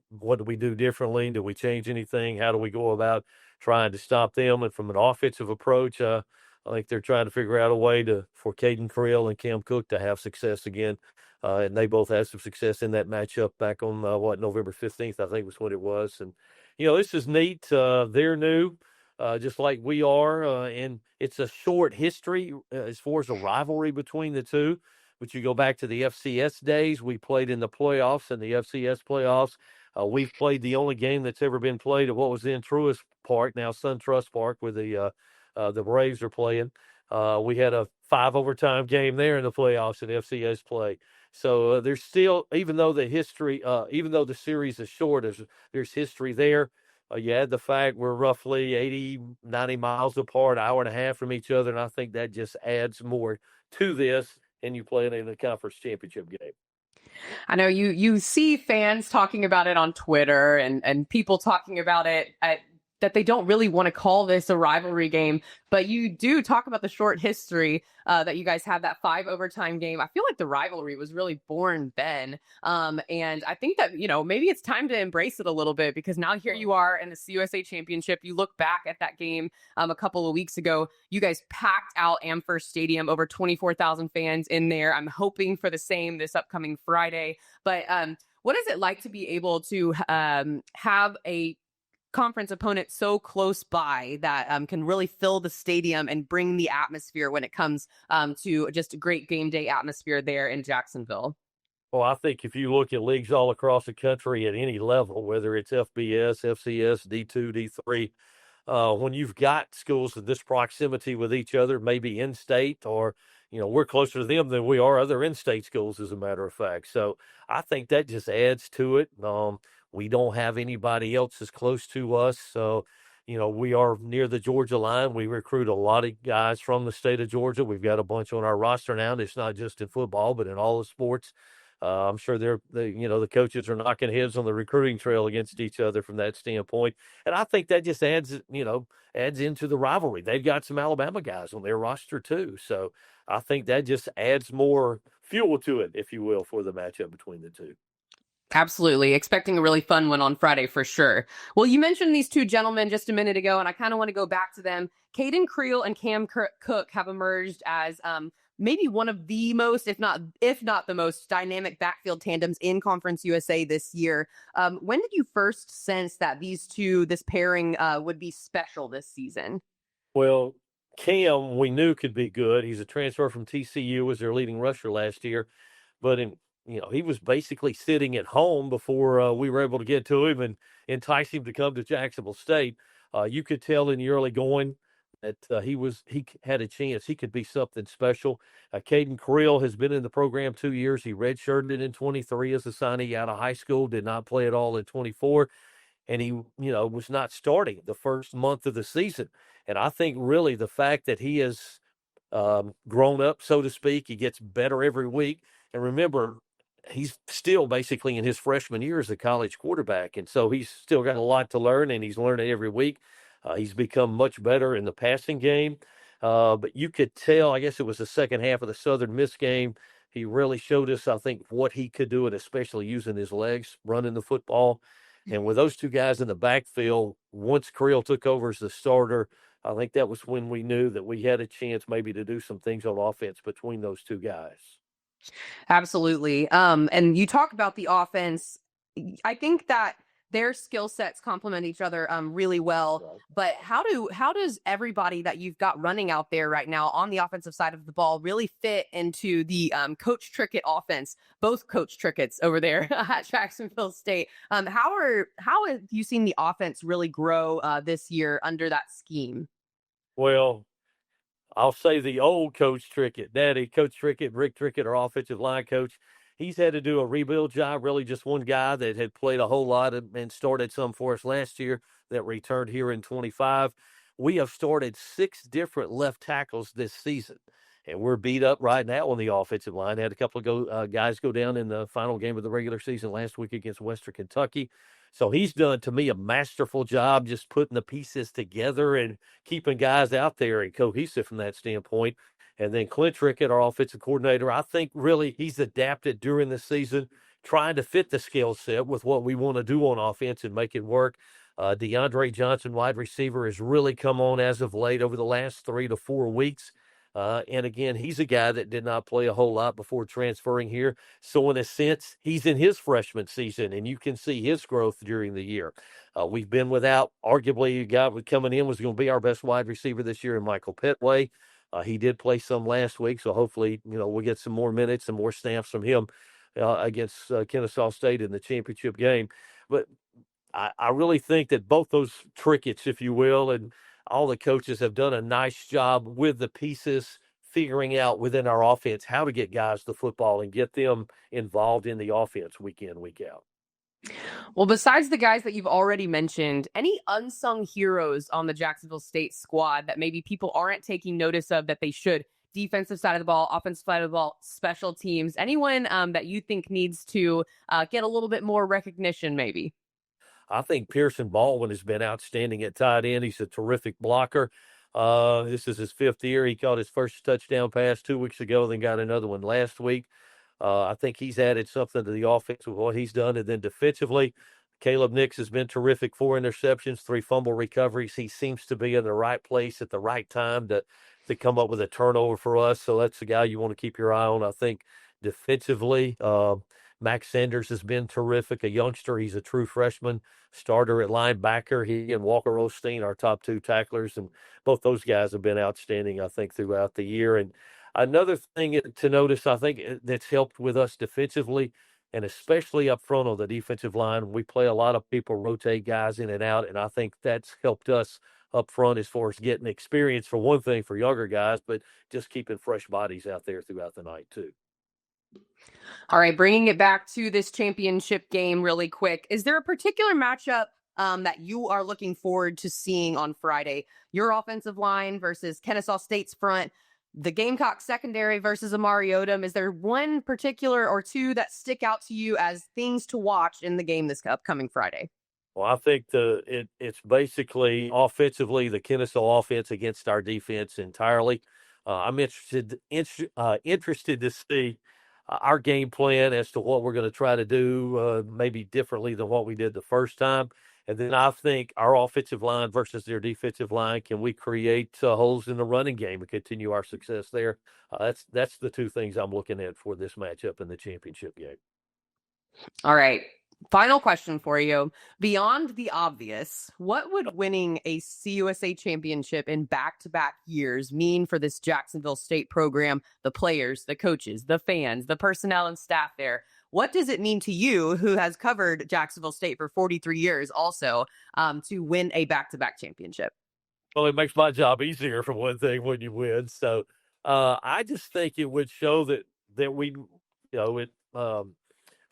What do we do differently? Do we change anything? How do we go about trying to stop them? And from an offensive approach, I think they're trying to figure out a way for Caden Creel and Cam Cook to have success again. And they both had some success in that matchup back on November 15th, I think was what it was. And, this is neat. They're new. just like we are. And it's a short history as far as a rivalry between the two. But you go back to the FCS days, we played in the playoffs and the FCS playoffs. We've played the only game that's ever been played at what was then Truist Park, now SunTrust Park, where the Braves are playing. We had a 5 overtime game there in the playoffs in FCS play. So there's still, even though the series is short, there's history there. You add the fact we're roughly 80, 90 miles apart, hour and a half from each other, and I think that just adds more to this, and you play it in the conference championship game. I know you see fans talking about it on Twitter and people talking about it that they don't really want to call this a rivalry game, but you do talk about the short history that you guys have, that 5 overtime game. I feel like the rivalry was really born then. And I think that, maybe it's time to embrace it a little bit, because now here you are in the CUSA championship. You look back at that game a couple of weeks ago, you guys packed out Amherst Stadium, over 24,000 fans in there. I'm hoping for the same this upcoming Friday. But what is it like to be able to have a conference opponent so close by that can really fill the stadium and bring the atmosphere when it comes to just a great game day atmosphere there in Jacksonville? Well, I think if you look at leagues all across the country at any level, whether it's FBS, FCS, D2, D3, when you've got schools in this proximity with each other, maybe in-state, or, we're closer to them than we are other in-state schools, as a matter of fact. So I think that just adds to it. We don't have anybody else as close to us. So, we are near the Georgia line. We recruit a lot of guys from the state of Georgia. We've got a bunch on our roster now. It's not just in football, but in all the sports. I'm sure the coaches are knocking heads on the recruiting trail against each other from that standpoint. And I think that just adds into the rivalry. They've got some Alabama guys on their roster too. So I think that just adds more fuel to it, if you will, for the matchup between the two. Absolutely. Expecting a really fun one on Friday for sure. Well, you mentioned these two gentlemen just a minute ago, and I kind of want to go back to them. Caden Creel and Cam Cook have emerged as maybe one of the most, if not the most dynamic backfield tandems in Conference USA this year. When did you first sense that this pairing would be special this season? Well, Cam, we knew could be good. He's a transfer from TCU, was their leading rusher last year, but he was basically sitting at home before we were able to get to him and entice him to come to Jacksonville State. You could tell in the early going that he had a chance. He could be something special. Caden Creel has been in the program 2 years. He redshirted in 23 as a signee out of high school, did not play at all in 24. And he, was not starting the first month of the season. And I think really the fact that he has grown up, so to speak, he gets better every week. And remember, he's still basically in his freshman year as a college quarterback. And so he's still got a lot to learn, and he's learning every week. He's become much better in the passing game. But you could tell, I guess it was the second half of the Southern Miss game, he really showed us, I think, what he could do, and especially using his legs, running the football. And with those two guys in the backfield, once Creel took over as the starter, I think that was when we knew that we had a chance maybe to do some things on offense between those two guys. Absolutely. And you talk about the offense. I think that their skill sets complement each other really well. But how does everybody that you've got running out there right now on the offensive side of the ball really fit into the Coach Trickett offense? Both Coach Tricketts over there at Jacksonville State. How have you seen the offense really grow this year under that scheme? Well, I'll say the old Coach Trickett, Daddy, Coach Trickett, Rick Trickett, our offensive line coach. He's had to do a rebuild job, really just one guy that had played a whole lot and started some for us last year that returned here in 25. We have started 6 different left tackles this season, and we're beat up right now on the offensive line. Had a couple of guys go down in the final game of the regular season last week against Western Kentucky. So he's done, to me, a masterful job just putting the pieces together and keeping guys out there and cohesive from that standpoint. And then Clint Trickett, our offensive coordinator, I think really he's adapted during the season, trying to fit the skill set with what we want to do on offense and make it work. DeAndre Johnson, wide receiver, has really come on as of late over the last 3 to 4 weeks. And again, he's a guy that did not play a whole lot before transferring here. So in a sense, he's in his freshman season, and you can see his growth during the year. We've been without, arguably, a guy coming in was going to be our best wide receiver this year in Michael Petway. He did play some last week, so hopefully, we'll get some more minutes and more snaps from him against Kennesaw State in the championship game. But I really think that both those trickets, if you will, and all the coaches have done a nice job with the pieces, figuring out within our offense how to get guys the football and get them involved in the offense week in, week out. Well, besides the guys that you've already mentioned, any unsung heroes on the Jacksonville State squad that maybe people aren't taking notice of that they should? Defensive side of the ball, offensive side of the ball, special teams, anyone that you think needs to get a little bit more recognition maybe? I think Pearson Baldwin has been outstanding at tight end. He's a terrific blocker. This is his 5th year. He caught his first touchdown pass 2 weeks ago, then got another one last week. I think he's added something to the offense with what he's done. And then defensively, Caleb Nix has been terrific. 4 interceptions, 3 fumble recoveries. He seems to be in the right place at the right time to come up with a turnover for us. So that's the guy you want to keep your eye on. I think defensively, Max Sanders has been terrific, a youngster. He's a true freshman starter at linebacker. He and Walker Osteen, our top 2 tacklers, and both those guys have been outstanding, I think, throughout the year. And another thing to notice, I think, that's helped with us defensively, and especially up front on the defensive line, we play a lot of people, rotate guys in and out, and I think that's helped us up front as far as getting experience, for one thing, for younger guys, but just keeping fresh bodies out there throughout the night, too. All right, bringing it back to this championship game really quick. Is there a particular matchup that you are looking forward to seeing on Friday? Your offensive line versus Kennesaw State's front, the Gamecocks secondary versus Amari Odom. Is there one particular or two that stick out to you as things to watch in the game this upcoming Friday? Well, I think it's basically offensively the Kennesaw offense against our defense entirely. I'm interested to see our game plan as to what we're going to try to do, maybe differently than what we did the first time. And then I think our offensive line versus their defensive line, can we create holes in the running game and continue our success there? That's the 2 things I'm looking at for this matchup in the championship game. All right. Final question for you. Beyond the obvious, what would winning a CUSA championship in back-to-back years mean for this Jacksonville State program, the players, the coaches, the fans, the personnel and staff there? What does it mean to you, who has covered Jacksonville State for 43 years also, to win a back-to-back championship? Well, it makes my job easier, for one thing, when you win. So I just think it would show that we, it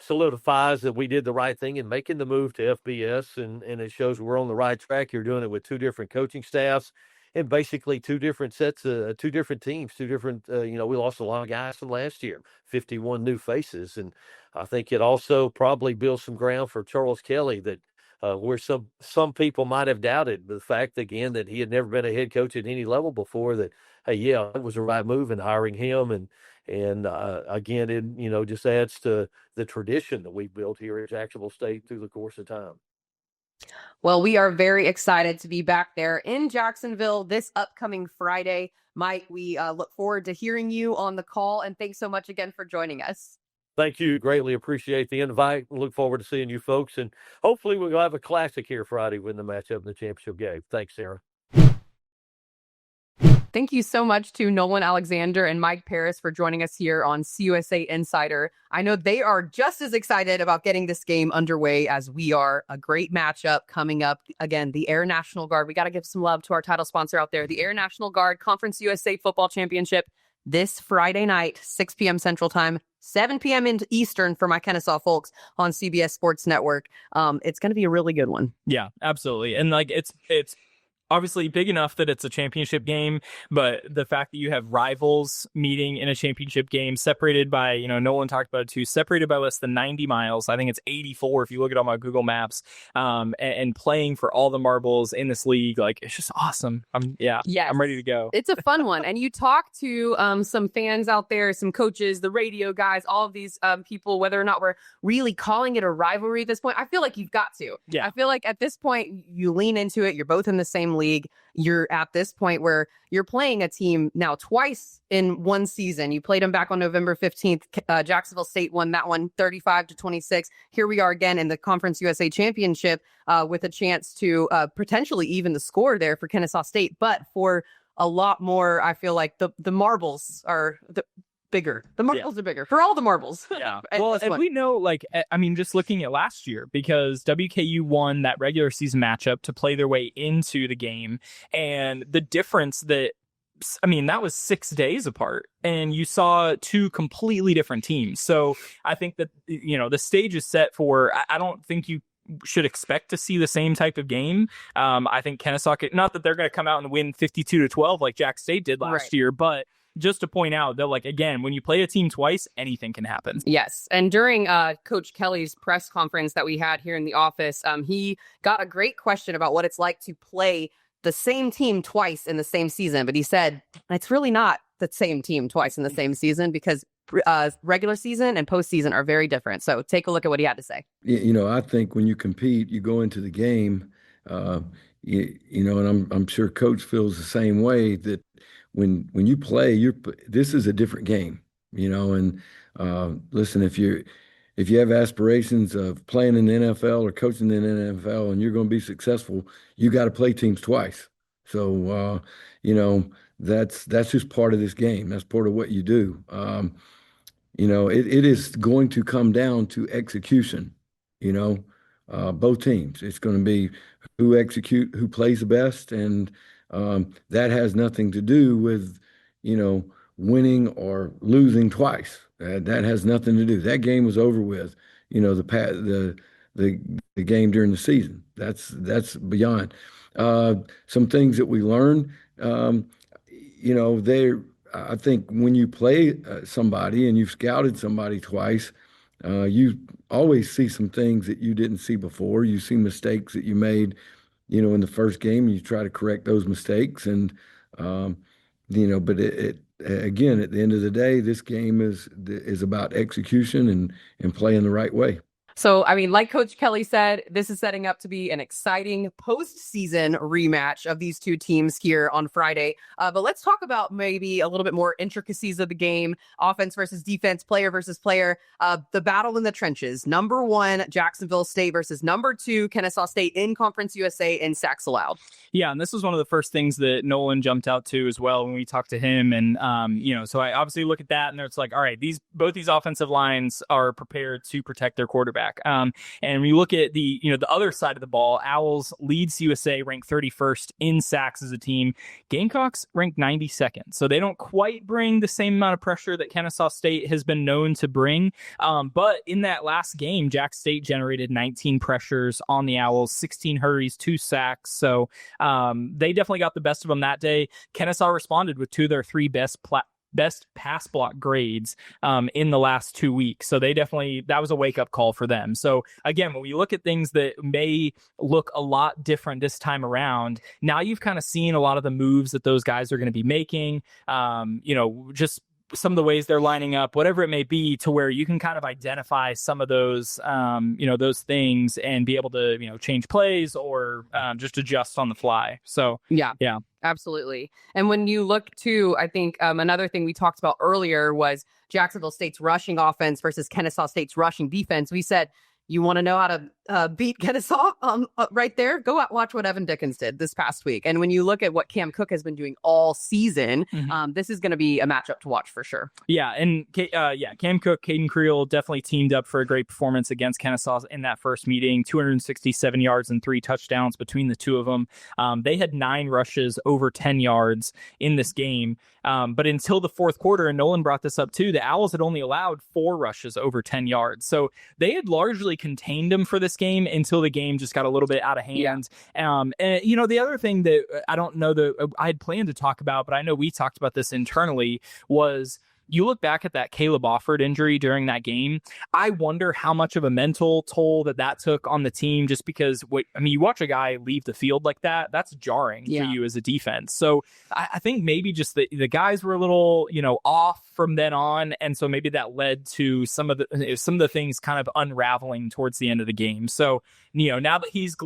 solidifies that we did the right thing in making the move to FBS, and it shows we're on the right track. You're doing it with 2 different coaching staffs and basically 2 different sets, 2 different teams, 2 different, we lost a lot of guys from last year, 51 new faces. And I think it also probably builds some ground for Charles Kelly that where some people might have doubted the fact, again, that he had never been a head coach at any level before, that, hey, yeah, it was the right move in hiring him. And again, it just adds to the tradition that we've built here at Jacksonville State through the course of time. Well, we are very excited to be back there in Jacksonville this upcoming Friday. Mike, we look forward to hearing you on the call, and thanks so much again for joining us. Thank you. Greatly appreciate the invite. Look forward to seeing you folks, and hopefully we'll have a classic here Friday when the matchup in the championship game. Thanks, Sarah. Thank you so much to Nolan Alexander and Mike Parris for joining us here on CUSA Insider. I know they are just as excited about getting this game underway as we are. A great matchup coming up. Again, the Air National Guard. We got to give some love to our title sponsor out there, the Air National Guard Conference USA Football Championship this Friday night, 6 p.m. Central Time, 7 p.m. into Eastern for my Kennesaw folks on CBS Sports Network. It's going to be a really good one. Yeah, absolutely. And it's obviously big enough that it's a championship game, but the fact that you have rivals meeting in a championship game separated by, Nolan talked about it too, separated by less than 90 miles. I think it's 84 if you look at all my Google Maps, and playing for all the marbles in this league. It's just awesome. I'm ready to go. It's a fun one. And you talk to some fans out there, some coaches, the radio guys, all of these people, whether or not we're really calling it a rivalry at this point. I feel like you've got to. Yeah. I feel like at this point you lean into it. You're both in the same league, you're at this point where you're playing a team now twice in one season. You played them back on November 15th. Jacksonville State won that one 35-26. Here we are again in the Conference USA Championship with a chance to potentially even the score there for Kennesaw State. But for a lot more, I feel like the marbles are bigger. The marbles are bigger for all the marbles. Yeah. Well, and we know, like, I mean, just looking at last year, because WKU won that regular season matchup to play their way into the game. And the difference that, I mean, that was 6 days apart, and you saw two completely different teams. So I think that, you know, the stage is set for, I don't think you should expect to see the same type of game. I think Kennesaw, not that they're going to come out and win 52-12 like Jack State did last year, but just to point out that, like, again, when you play a team twice, anything can happen. Yes. And during Coach Kelly's press conference that we had here in the office, he got a great question about what it's like to play the same team twice in the same season. But he said, it's really not the same team twice in the same season, because regular season and postseason are very different. So take a look at what he had to say. You know, I think when you compete, you go into the game, you know, and I'm sure Coach feels the same way, that when you play, this is a different game, you know. And listen, if you have aspirations of playing in the NFL or coaching in the NFL and you're going to be successful, you got to play teams twice. So you know, that's just part of this game. That's part of what you do. You know, it is going to come down to execution. You know, both teams. It's going to be who plays the best, and that has nothing to do with, you know, winning or losing twice. That has nothing to do. That game was over with. You know, the game during the season. That's beyond. Some things that we learned. You know, I think when you play somebody and you've scouted somebody twice, you always see some things that you didn't see before. You see mistakes that you made, you know, in the first game, and you try to correct those mistakes. And, you know, but again, at the end of the day, this game is about execution and playing the right way. So, I mean, like Coach Kelly said, this is setting up to be an exciting postseason rematch of these two teams here on Friday. But let's talk about maybe a little bit more intricacies of the game, offense versus defense, player versus player, the battle in the trenches. Number 1, Jacksonville State versus number 2, Kennesaw State in Conference USA in sacks allowed. Yeah, and this was one of the first things that Nolan jumped out to as well when we talked to him. And, you know, so I obviously look at that and it's like, all right, both these offensive lines are prepared to protect their quarterback. And when you look at the other side of the ball, Owls leads USA, ranked 31st in sacks as a team. Gamecocks ranked 92nd. So they don't quite bring the same amount of pressure that Kennesaw State has been known to bring. But in that last game, Jack State generated 19 pressures on the Owls, 16 hurries, 2 sacks. So they definitely got the best of them that day. Kennesaw responded with 2 of their 3 best pass block grades in the last 2 weeks. So that was a wake-up call for them. So again, when we look at things that may look a lot different this time around, now you've kind of seen a lot of the moves that those guys are going to be making, you know, just some of the ways they're lining up, whatever it may be, to where you can kind of identify some of those, you know, those things and be able to, you know, change plays or just adjust on the fly. So, yeah. Absolutely. And when you look to, I think another thing we talked about earlier was Jacksonville State's rushing offense versus Kennesaw State's rushing defense. We said, you want to know how to beat Kennesaw right there? Go out, watch what Evan Dickens did this past week. And when you look at what Cam Cook has been doing all season, this is going to be a matchup to watch for sure. Yeah, and Cam Cook, Caden Creel definitely teamed up for a great performance against Kennesaw in that first meeting. 267 yards and 3 touchdowns between the two of them. They had 9 rushes over 10 yards in this game. But until the fourth quarter, and Nolan brought this up too, the Owls had only allowed 4 rushes over 10 yards. So they had largely contained them for this game until the game just got a little bit out of hand. And, you know, the other thing that I don't know that I had planned to talk about, but I know we talked about this internally, was you look back at that Caleb Offord injury during that game, I wonder how much of a mental toll that took on the team, just because you watch a guy leave the field like that, that's jarring for you as a defense. So I think maybe just the guys were a little, off from then on. And so maybe that led to some of the things kind of unraveling towards the end of the game. So, now that he's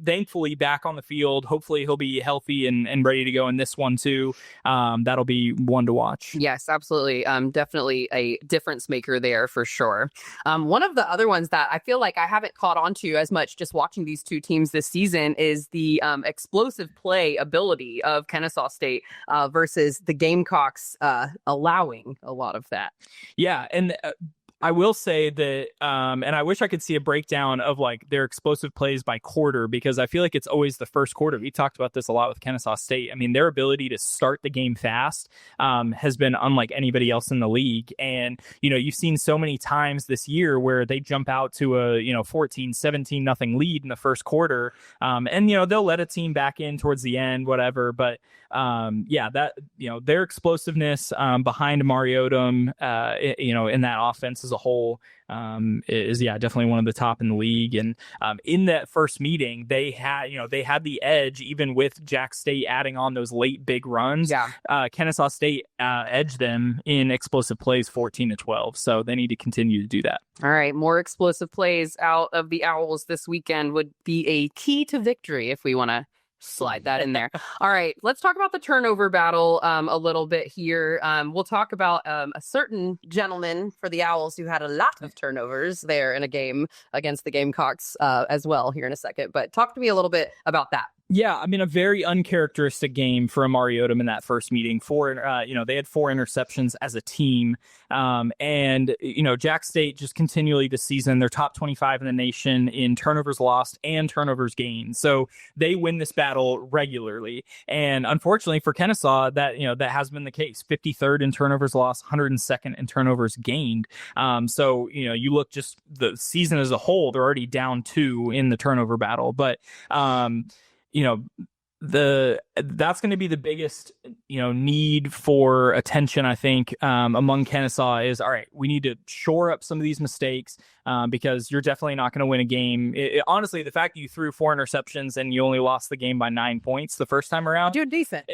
thankfully back on the field, hopefully he'll be healthy and ready to go in this one too. That'll be one to watch. Yes, absolutely. Definitely a difference maker there for sure. One of the other ones that I feel like I haven't caught on to as much just watching these two teams this season is the explosive play ability of Kennesaw State versus the Gamecocks allowing a lot of that. Yeah, and I will say that, and I wish I could see a breakdown of like their explosive plays by quarter, because I feel like it's always the first quarter. We talked about this a lot with Kennesaw State. I mean, their ability to start the game fast has been unlike anybody else in the league. And, you've seen so many times this year where they jump out to a, 14, 17 nothing lead in the first quarter. And, they'll let a team back in towards the end, whatever. But their explosiveness behind Mariota, in that offense as a whole is definitely one of the top in the league. And in that first meeting, they had the edge, even with Jack State adding on those late big runs. Kennesaw State edged them in explosive plays 14-12. So they need to continue to do that. All right, more explosive plays out of the Owls this weekend would be a key to victory if we want to slide that in there. All right, let's talk about the turnover battle a little bit here. We'll talk about a certain gentleman for the Owls who had a lot of turnovers there in a game against the Gamecocks as well here in a second. But talk to me a little bit about that. Yeah, I mean, a very uncharacteristic game for Mariota in that first meeting. They had 4 interceptions as a team. And Jack State just continually this season, they're top 25 in the nation in turnovers lost and turnovers gained. So they win this battle regularly. And unfortunately for Kennesaw, that has been the case. 53rd in turnovers lost, 102nd in turnovers gained. So you look just the season as a whole, they're already down 2 in the turnover battle. But that's going to be the biggest need for attention, I think, among Kennesaw is, all right, we need to shore up some of these mistakes because you're definitely not going to win a game. Honestly, the fact that you threw 4 interceptions and you only lost the game by 9 points the first time around, doing decent.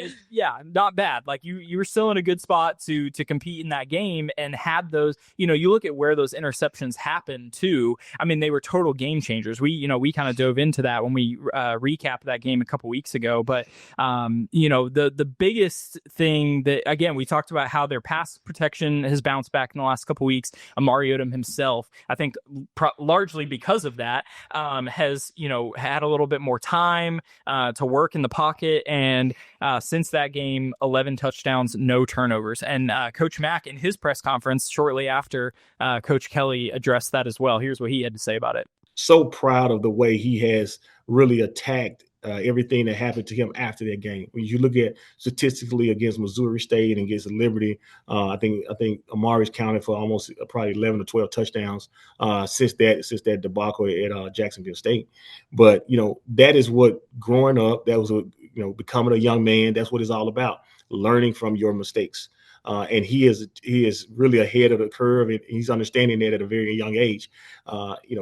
Not bad. Like you were still in a good spot to compete in that game and had those. You look at where those interceptions happened too. I mean, they were total game changers. We kind of dove into that when we recapped that game a couple weeks ago. But the biggest thing that, again, we talked about how their pass protection has bounced back in the last couple weeks. Mariota himself, I think, largely because of that, has had a little bit more time to work in the pocket, and since that game, 11 touchdowns, no turnovers. And Coach Mack in his press conference shortly after Coach Kelly addressed that as well. Here's what he had to say about it. So proud of the way he has really attacked everything that happened to him after that game. When you look at statistically against Missouri State and against Liberty, I think Amari's counted for almost probably 11 or 12 touchdowns since that debacle at Jacksonville State. But that is what growing up. That was becoming a young man. That's what it's all about. Learning from your mistakes. And he is really ahead of the curve, and he's understanding that at a very young age.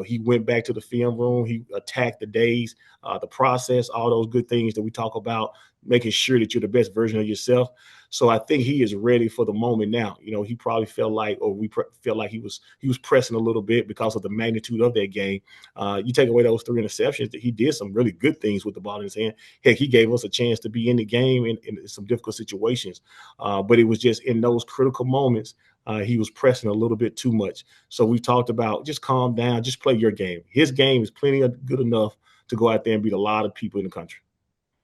He went back to the film room. He attacked the days, the process, all those good things that we talk about, making sure that you're the best version of yourself. So I think he is ready for the moment now. He probably felt like, or we felt like he was pressing a little bit because of the magnitude of that game. You take away those 3 interceptions, that he did some really good things with the ball in his hand. Heck, he gave us a chance to be in the game in some difficult situations. But it was just in those critical moments, he was pressing a little bit too much. So we talked about just calm down, just play your game. His game is plenty good enough to go out there and beat a lot of people in the country.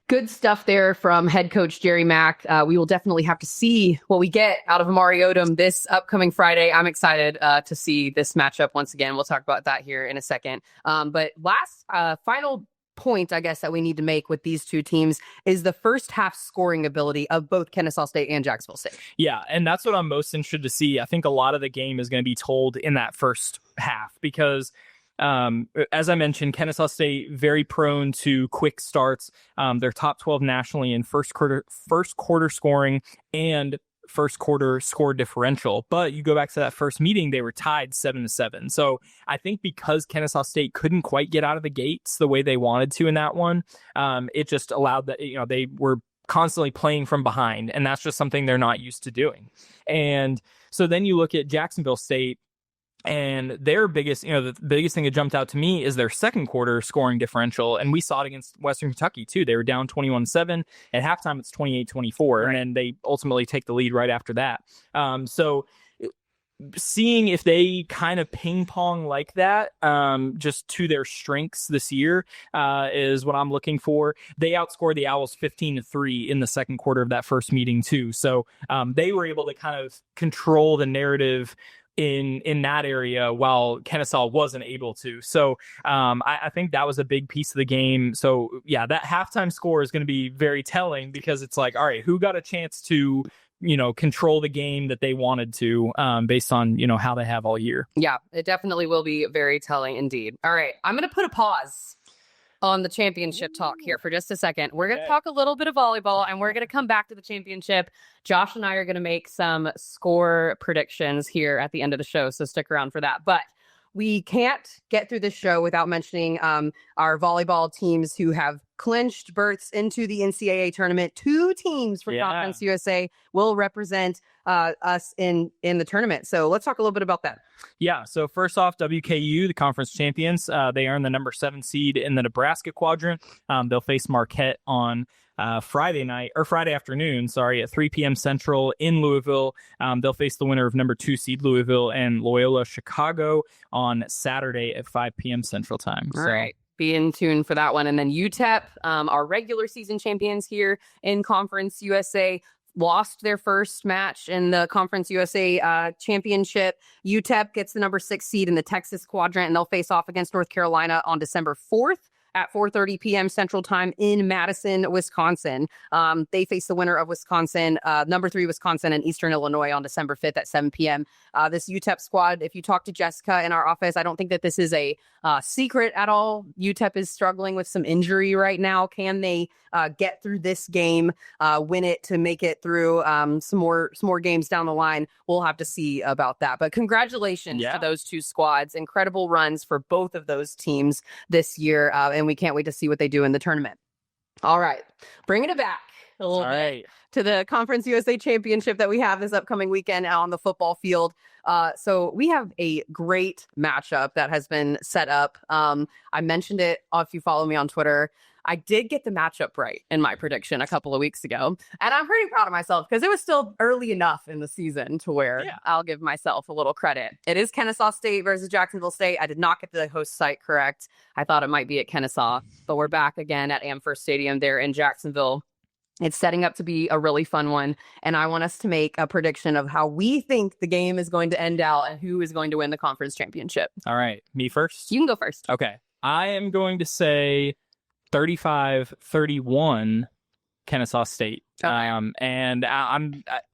Good stuff there from head coach Jerry Mack. We will definitely have to see what we get out of Mariota this upcoming Friday. I'm excited to see this matchup once again. We'll talk about that here in a second. But last final point, I guess, that we need to make with these two teams is the first half scoring ability of both Kennesaw State and Jacksonville State. Yeah, and that's what I'm most interested to see. I think a lot of the game is going to be told in that first half because as I mentioned, Kennesaw State very prone to quick starts. They're top 12 nationally in first quarter scoring and first quarter score differential. But you go back to that first meeting, they were tied 7-7. So I think because Kennesaw State couldn't quite get out of the gates the way they wanted to in that one, it just allowed that, they were constantly playing from behind, and that's just something they're not used to doing. And so then you look at Jacksonville State, and their biggest, the biggest thing that jumped out to me is their second quarter scoring differential. And we saw it against Western Kentucky too. They were down 21-7 at halftime. It's 28-24. Right. And then they ultimately take the lead right after that. So seeing if they kind of ping pong like that, just to their strengths this year, is what I'm looking for. They outscored the Owls 15-3 in the second quarter of that first meeting too. So they were able to kind of control the narrative in that area while Kennesaw wasn't able to. So I think that was a big piece of the game. So yeah, that halftime score is going to be very telling, because it's like, all right, who got a chance to control the game that they wanted to, based on how they have all year. Yeah, it definitely will be very telling indeed. All right, I'm going to put a pause on the championship talk here for just a second. We're going to talk a little bit of volleyball, and we're going to come back to the championship. Josh and I are going to make some score predictions here at the end of the show, so stick around for that. But we can't get through this show without mentioning our volleyball teams who have clinched berths into the NCAA tournament. 2 teams from Conference USA will represent us in the tournament. So let's talk a little bit about that. Yeah. So first off, WKU, the conference champions, they earned the number 7 seed in the Nebraska quadrant. They'll face Marquette on Friday afternoon, at 3 p.m. Central in Louisville. They'll face the winner of number 2 seed Louisville and Loyola Chicago on Saturday at 5 p.m. Central time. All right. Be in tune for that one. And then UTEP, our regular season champions here in Conference USA, lost their first match in the Conference USA championship. UTEP gets the number 6 seed in the Texas quadrant, and they'll face off against North Carolina on December 4th. At 4:30 p.m. Central Time in Madison, Wisconsin. They face the winner of Wisconsin, number 3 Wisconsin and Eastern Illinois on December 5th at 7 p.m. This UTEP squad, if you talk to Jessica in our office, I don't think that this is a secret at all. UTEP is struggling with some injury right now. Can they get through this game, win it to make it through some more games down the line? We'll have to see about that. But congratulations to those 2 squads. Incredible runs for both of those teams this year. And we can't wait to see what they do in the tournament. All right. Bringing it back a little bit to the Conference USA Championship that we have this upcoming weekend on the football field. So we have a great matchup that has been set up. I mentioned it if you follow me on Twitter. I did get the matchup right in my prediction a couple of weeks ago, and I'm pretty proud of myself because it was still early enough in the season to where I'll give myself a little credit. It is Kennesaw State versus Jacksonville State. I did not get the host site correct. I thought it might be at Kennesaw, but we're back again at Amherst Stadium there in Jacksonville. It's setting up to be a really fun one, and I want us to make a prediction of how we think the game is going to end out and who is going to win the conference championship. All right, me first? You can go first. Okay. I am going to say 35-31 Kennesaw State. And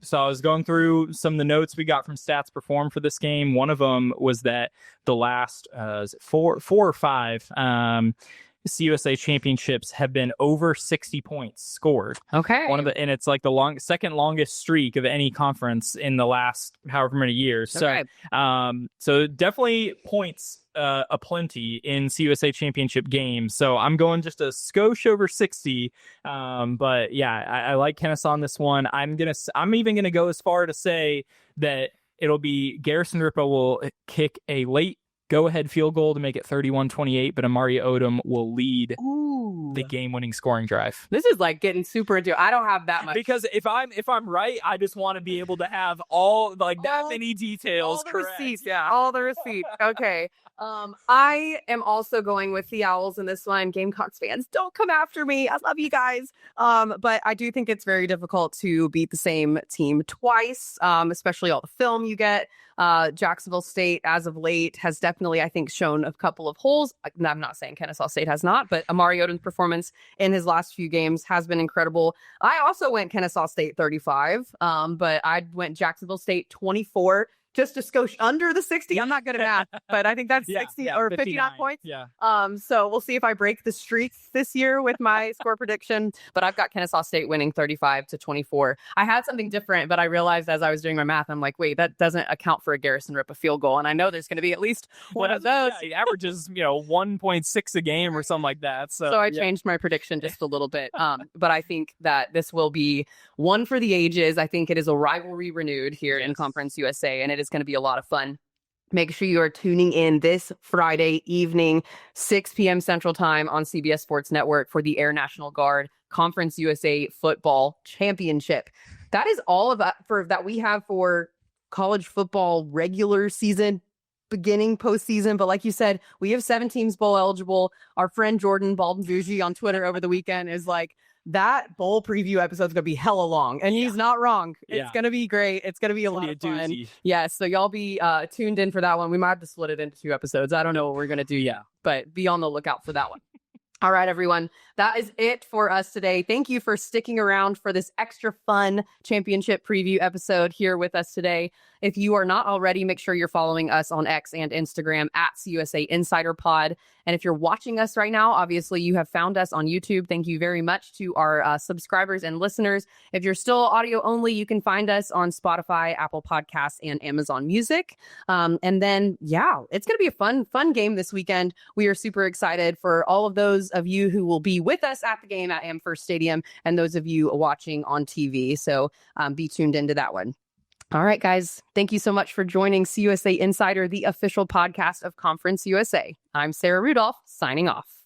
so I was going through some of the notes we got from Stats Perform for this game. One of them was that the last 4 or 5 CUSA championships have been over 60 points scored. Okay. And it's like the second longest streak of any conference in the last however many years. Okay. So definitely points aplenty in CUSA championship games. So I'm going just a skosh over 60. But yeah, I like Kennesaw on this one. I'm even gonna go as far to say that it'll be Garrison Ripa will kick a late go-ahead field goal to make it 31-28, but Amari Odom will lead the game-winning scoring drive. This is like getting super into it. I don't have that much. Because if I'm right, I just want to be able to have all many details correct. Receipts, all the receipts. Okay. I am also going with the Owls in this one. Gamecocks fans, don't come after me. I love you guys. But I do think it's very difficult to beat the same team twice, especially all the film you get. Jacksonville State, as of late, has definitely, I think, shown a couple of holes. I'm not saying Kennesaw State has not, but Amari Odom's performance in his last few games has been incredible. I also went Kennesaw State 35, but I went Jacksonville State 24. just a skosh under the 60. I'm not good at math, but I think that's 60 or 59 points. Yeah. So we'll see if I break the streak this year with my score prediction. But I've got Kennesaw State winning 35-24. I had something different, but I realized as I was doing my math, I'm like, wait, that doesn't account for a Garrison Rip a field goal. And I know there's going to be at least one of those. He averages, 1.6 a game or something like that. So I changed my prediction just a little bit. But I think that this will be one for the ages. I think it is a rivalry renewed here in Conference USA, and it is going to be a lot of fun. Make sure you are tuning in this Friday evening, 6 p.m. Central Time on CBS Sports Network for the Air National Guard Conference USA Football Championship. That is all of that we have for college football regular season, beginning postseason. But like you said, we have 7 teams bowl eligible. Our friend Jordan Bald and Bougie on Twitter over the weekend is like, that bowl preview episode is going to be hella long. And he's not wrong. It's going to be great. It's going to be a lot of fun. Yeah, so y'all be tuned in for that one. We might have to split it into 2 episodes. I don't know what we're going to do yet, but be on the lookout for that one. All right, everyone. That is it for us today. Thank you for sticking around for this extra fun championship preview episode here with us today. If you are not already, make sure you're following us on X and Instagram at CUSA Insider Pod. And if you're watching us right now, obviously you have found us on YouTube. Thank you very much to our subscribers and listeners. If you're still audio only, you can find us on Spotify, Apple Podcasts, and Amazon Music. And then, it's going to be a fun game this weekend. We are super excited for all of those of you who will be with us at the game at Amherst Stadium and those of you watching on TV. So be tuned into that one. All right, guys. Thank you so much for joining CUSA Insider, the official podcast of Conference USA. I'm Sarah Rudolph, signing off.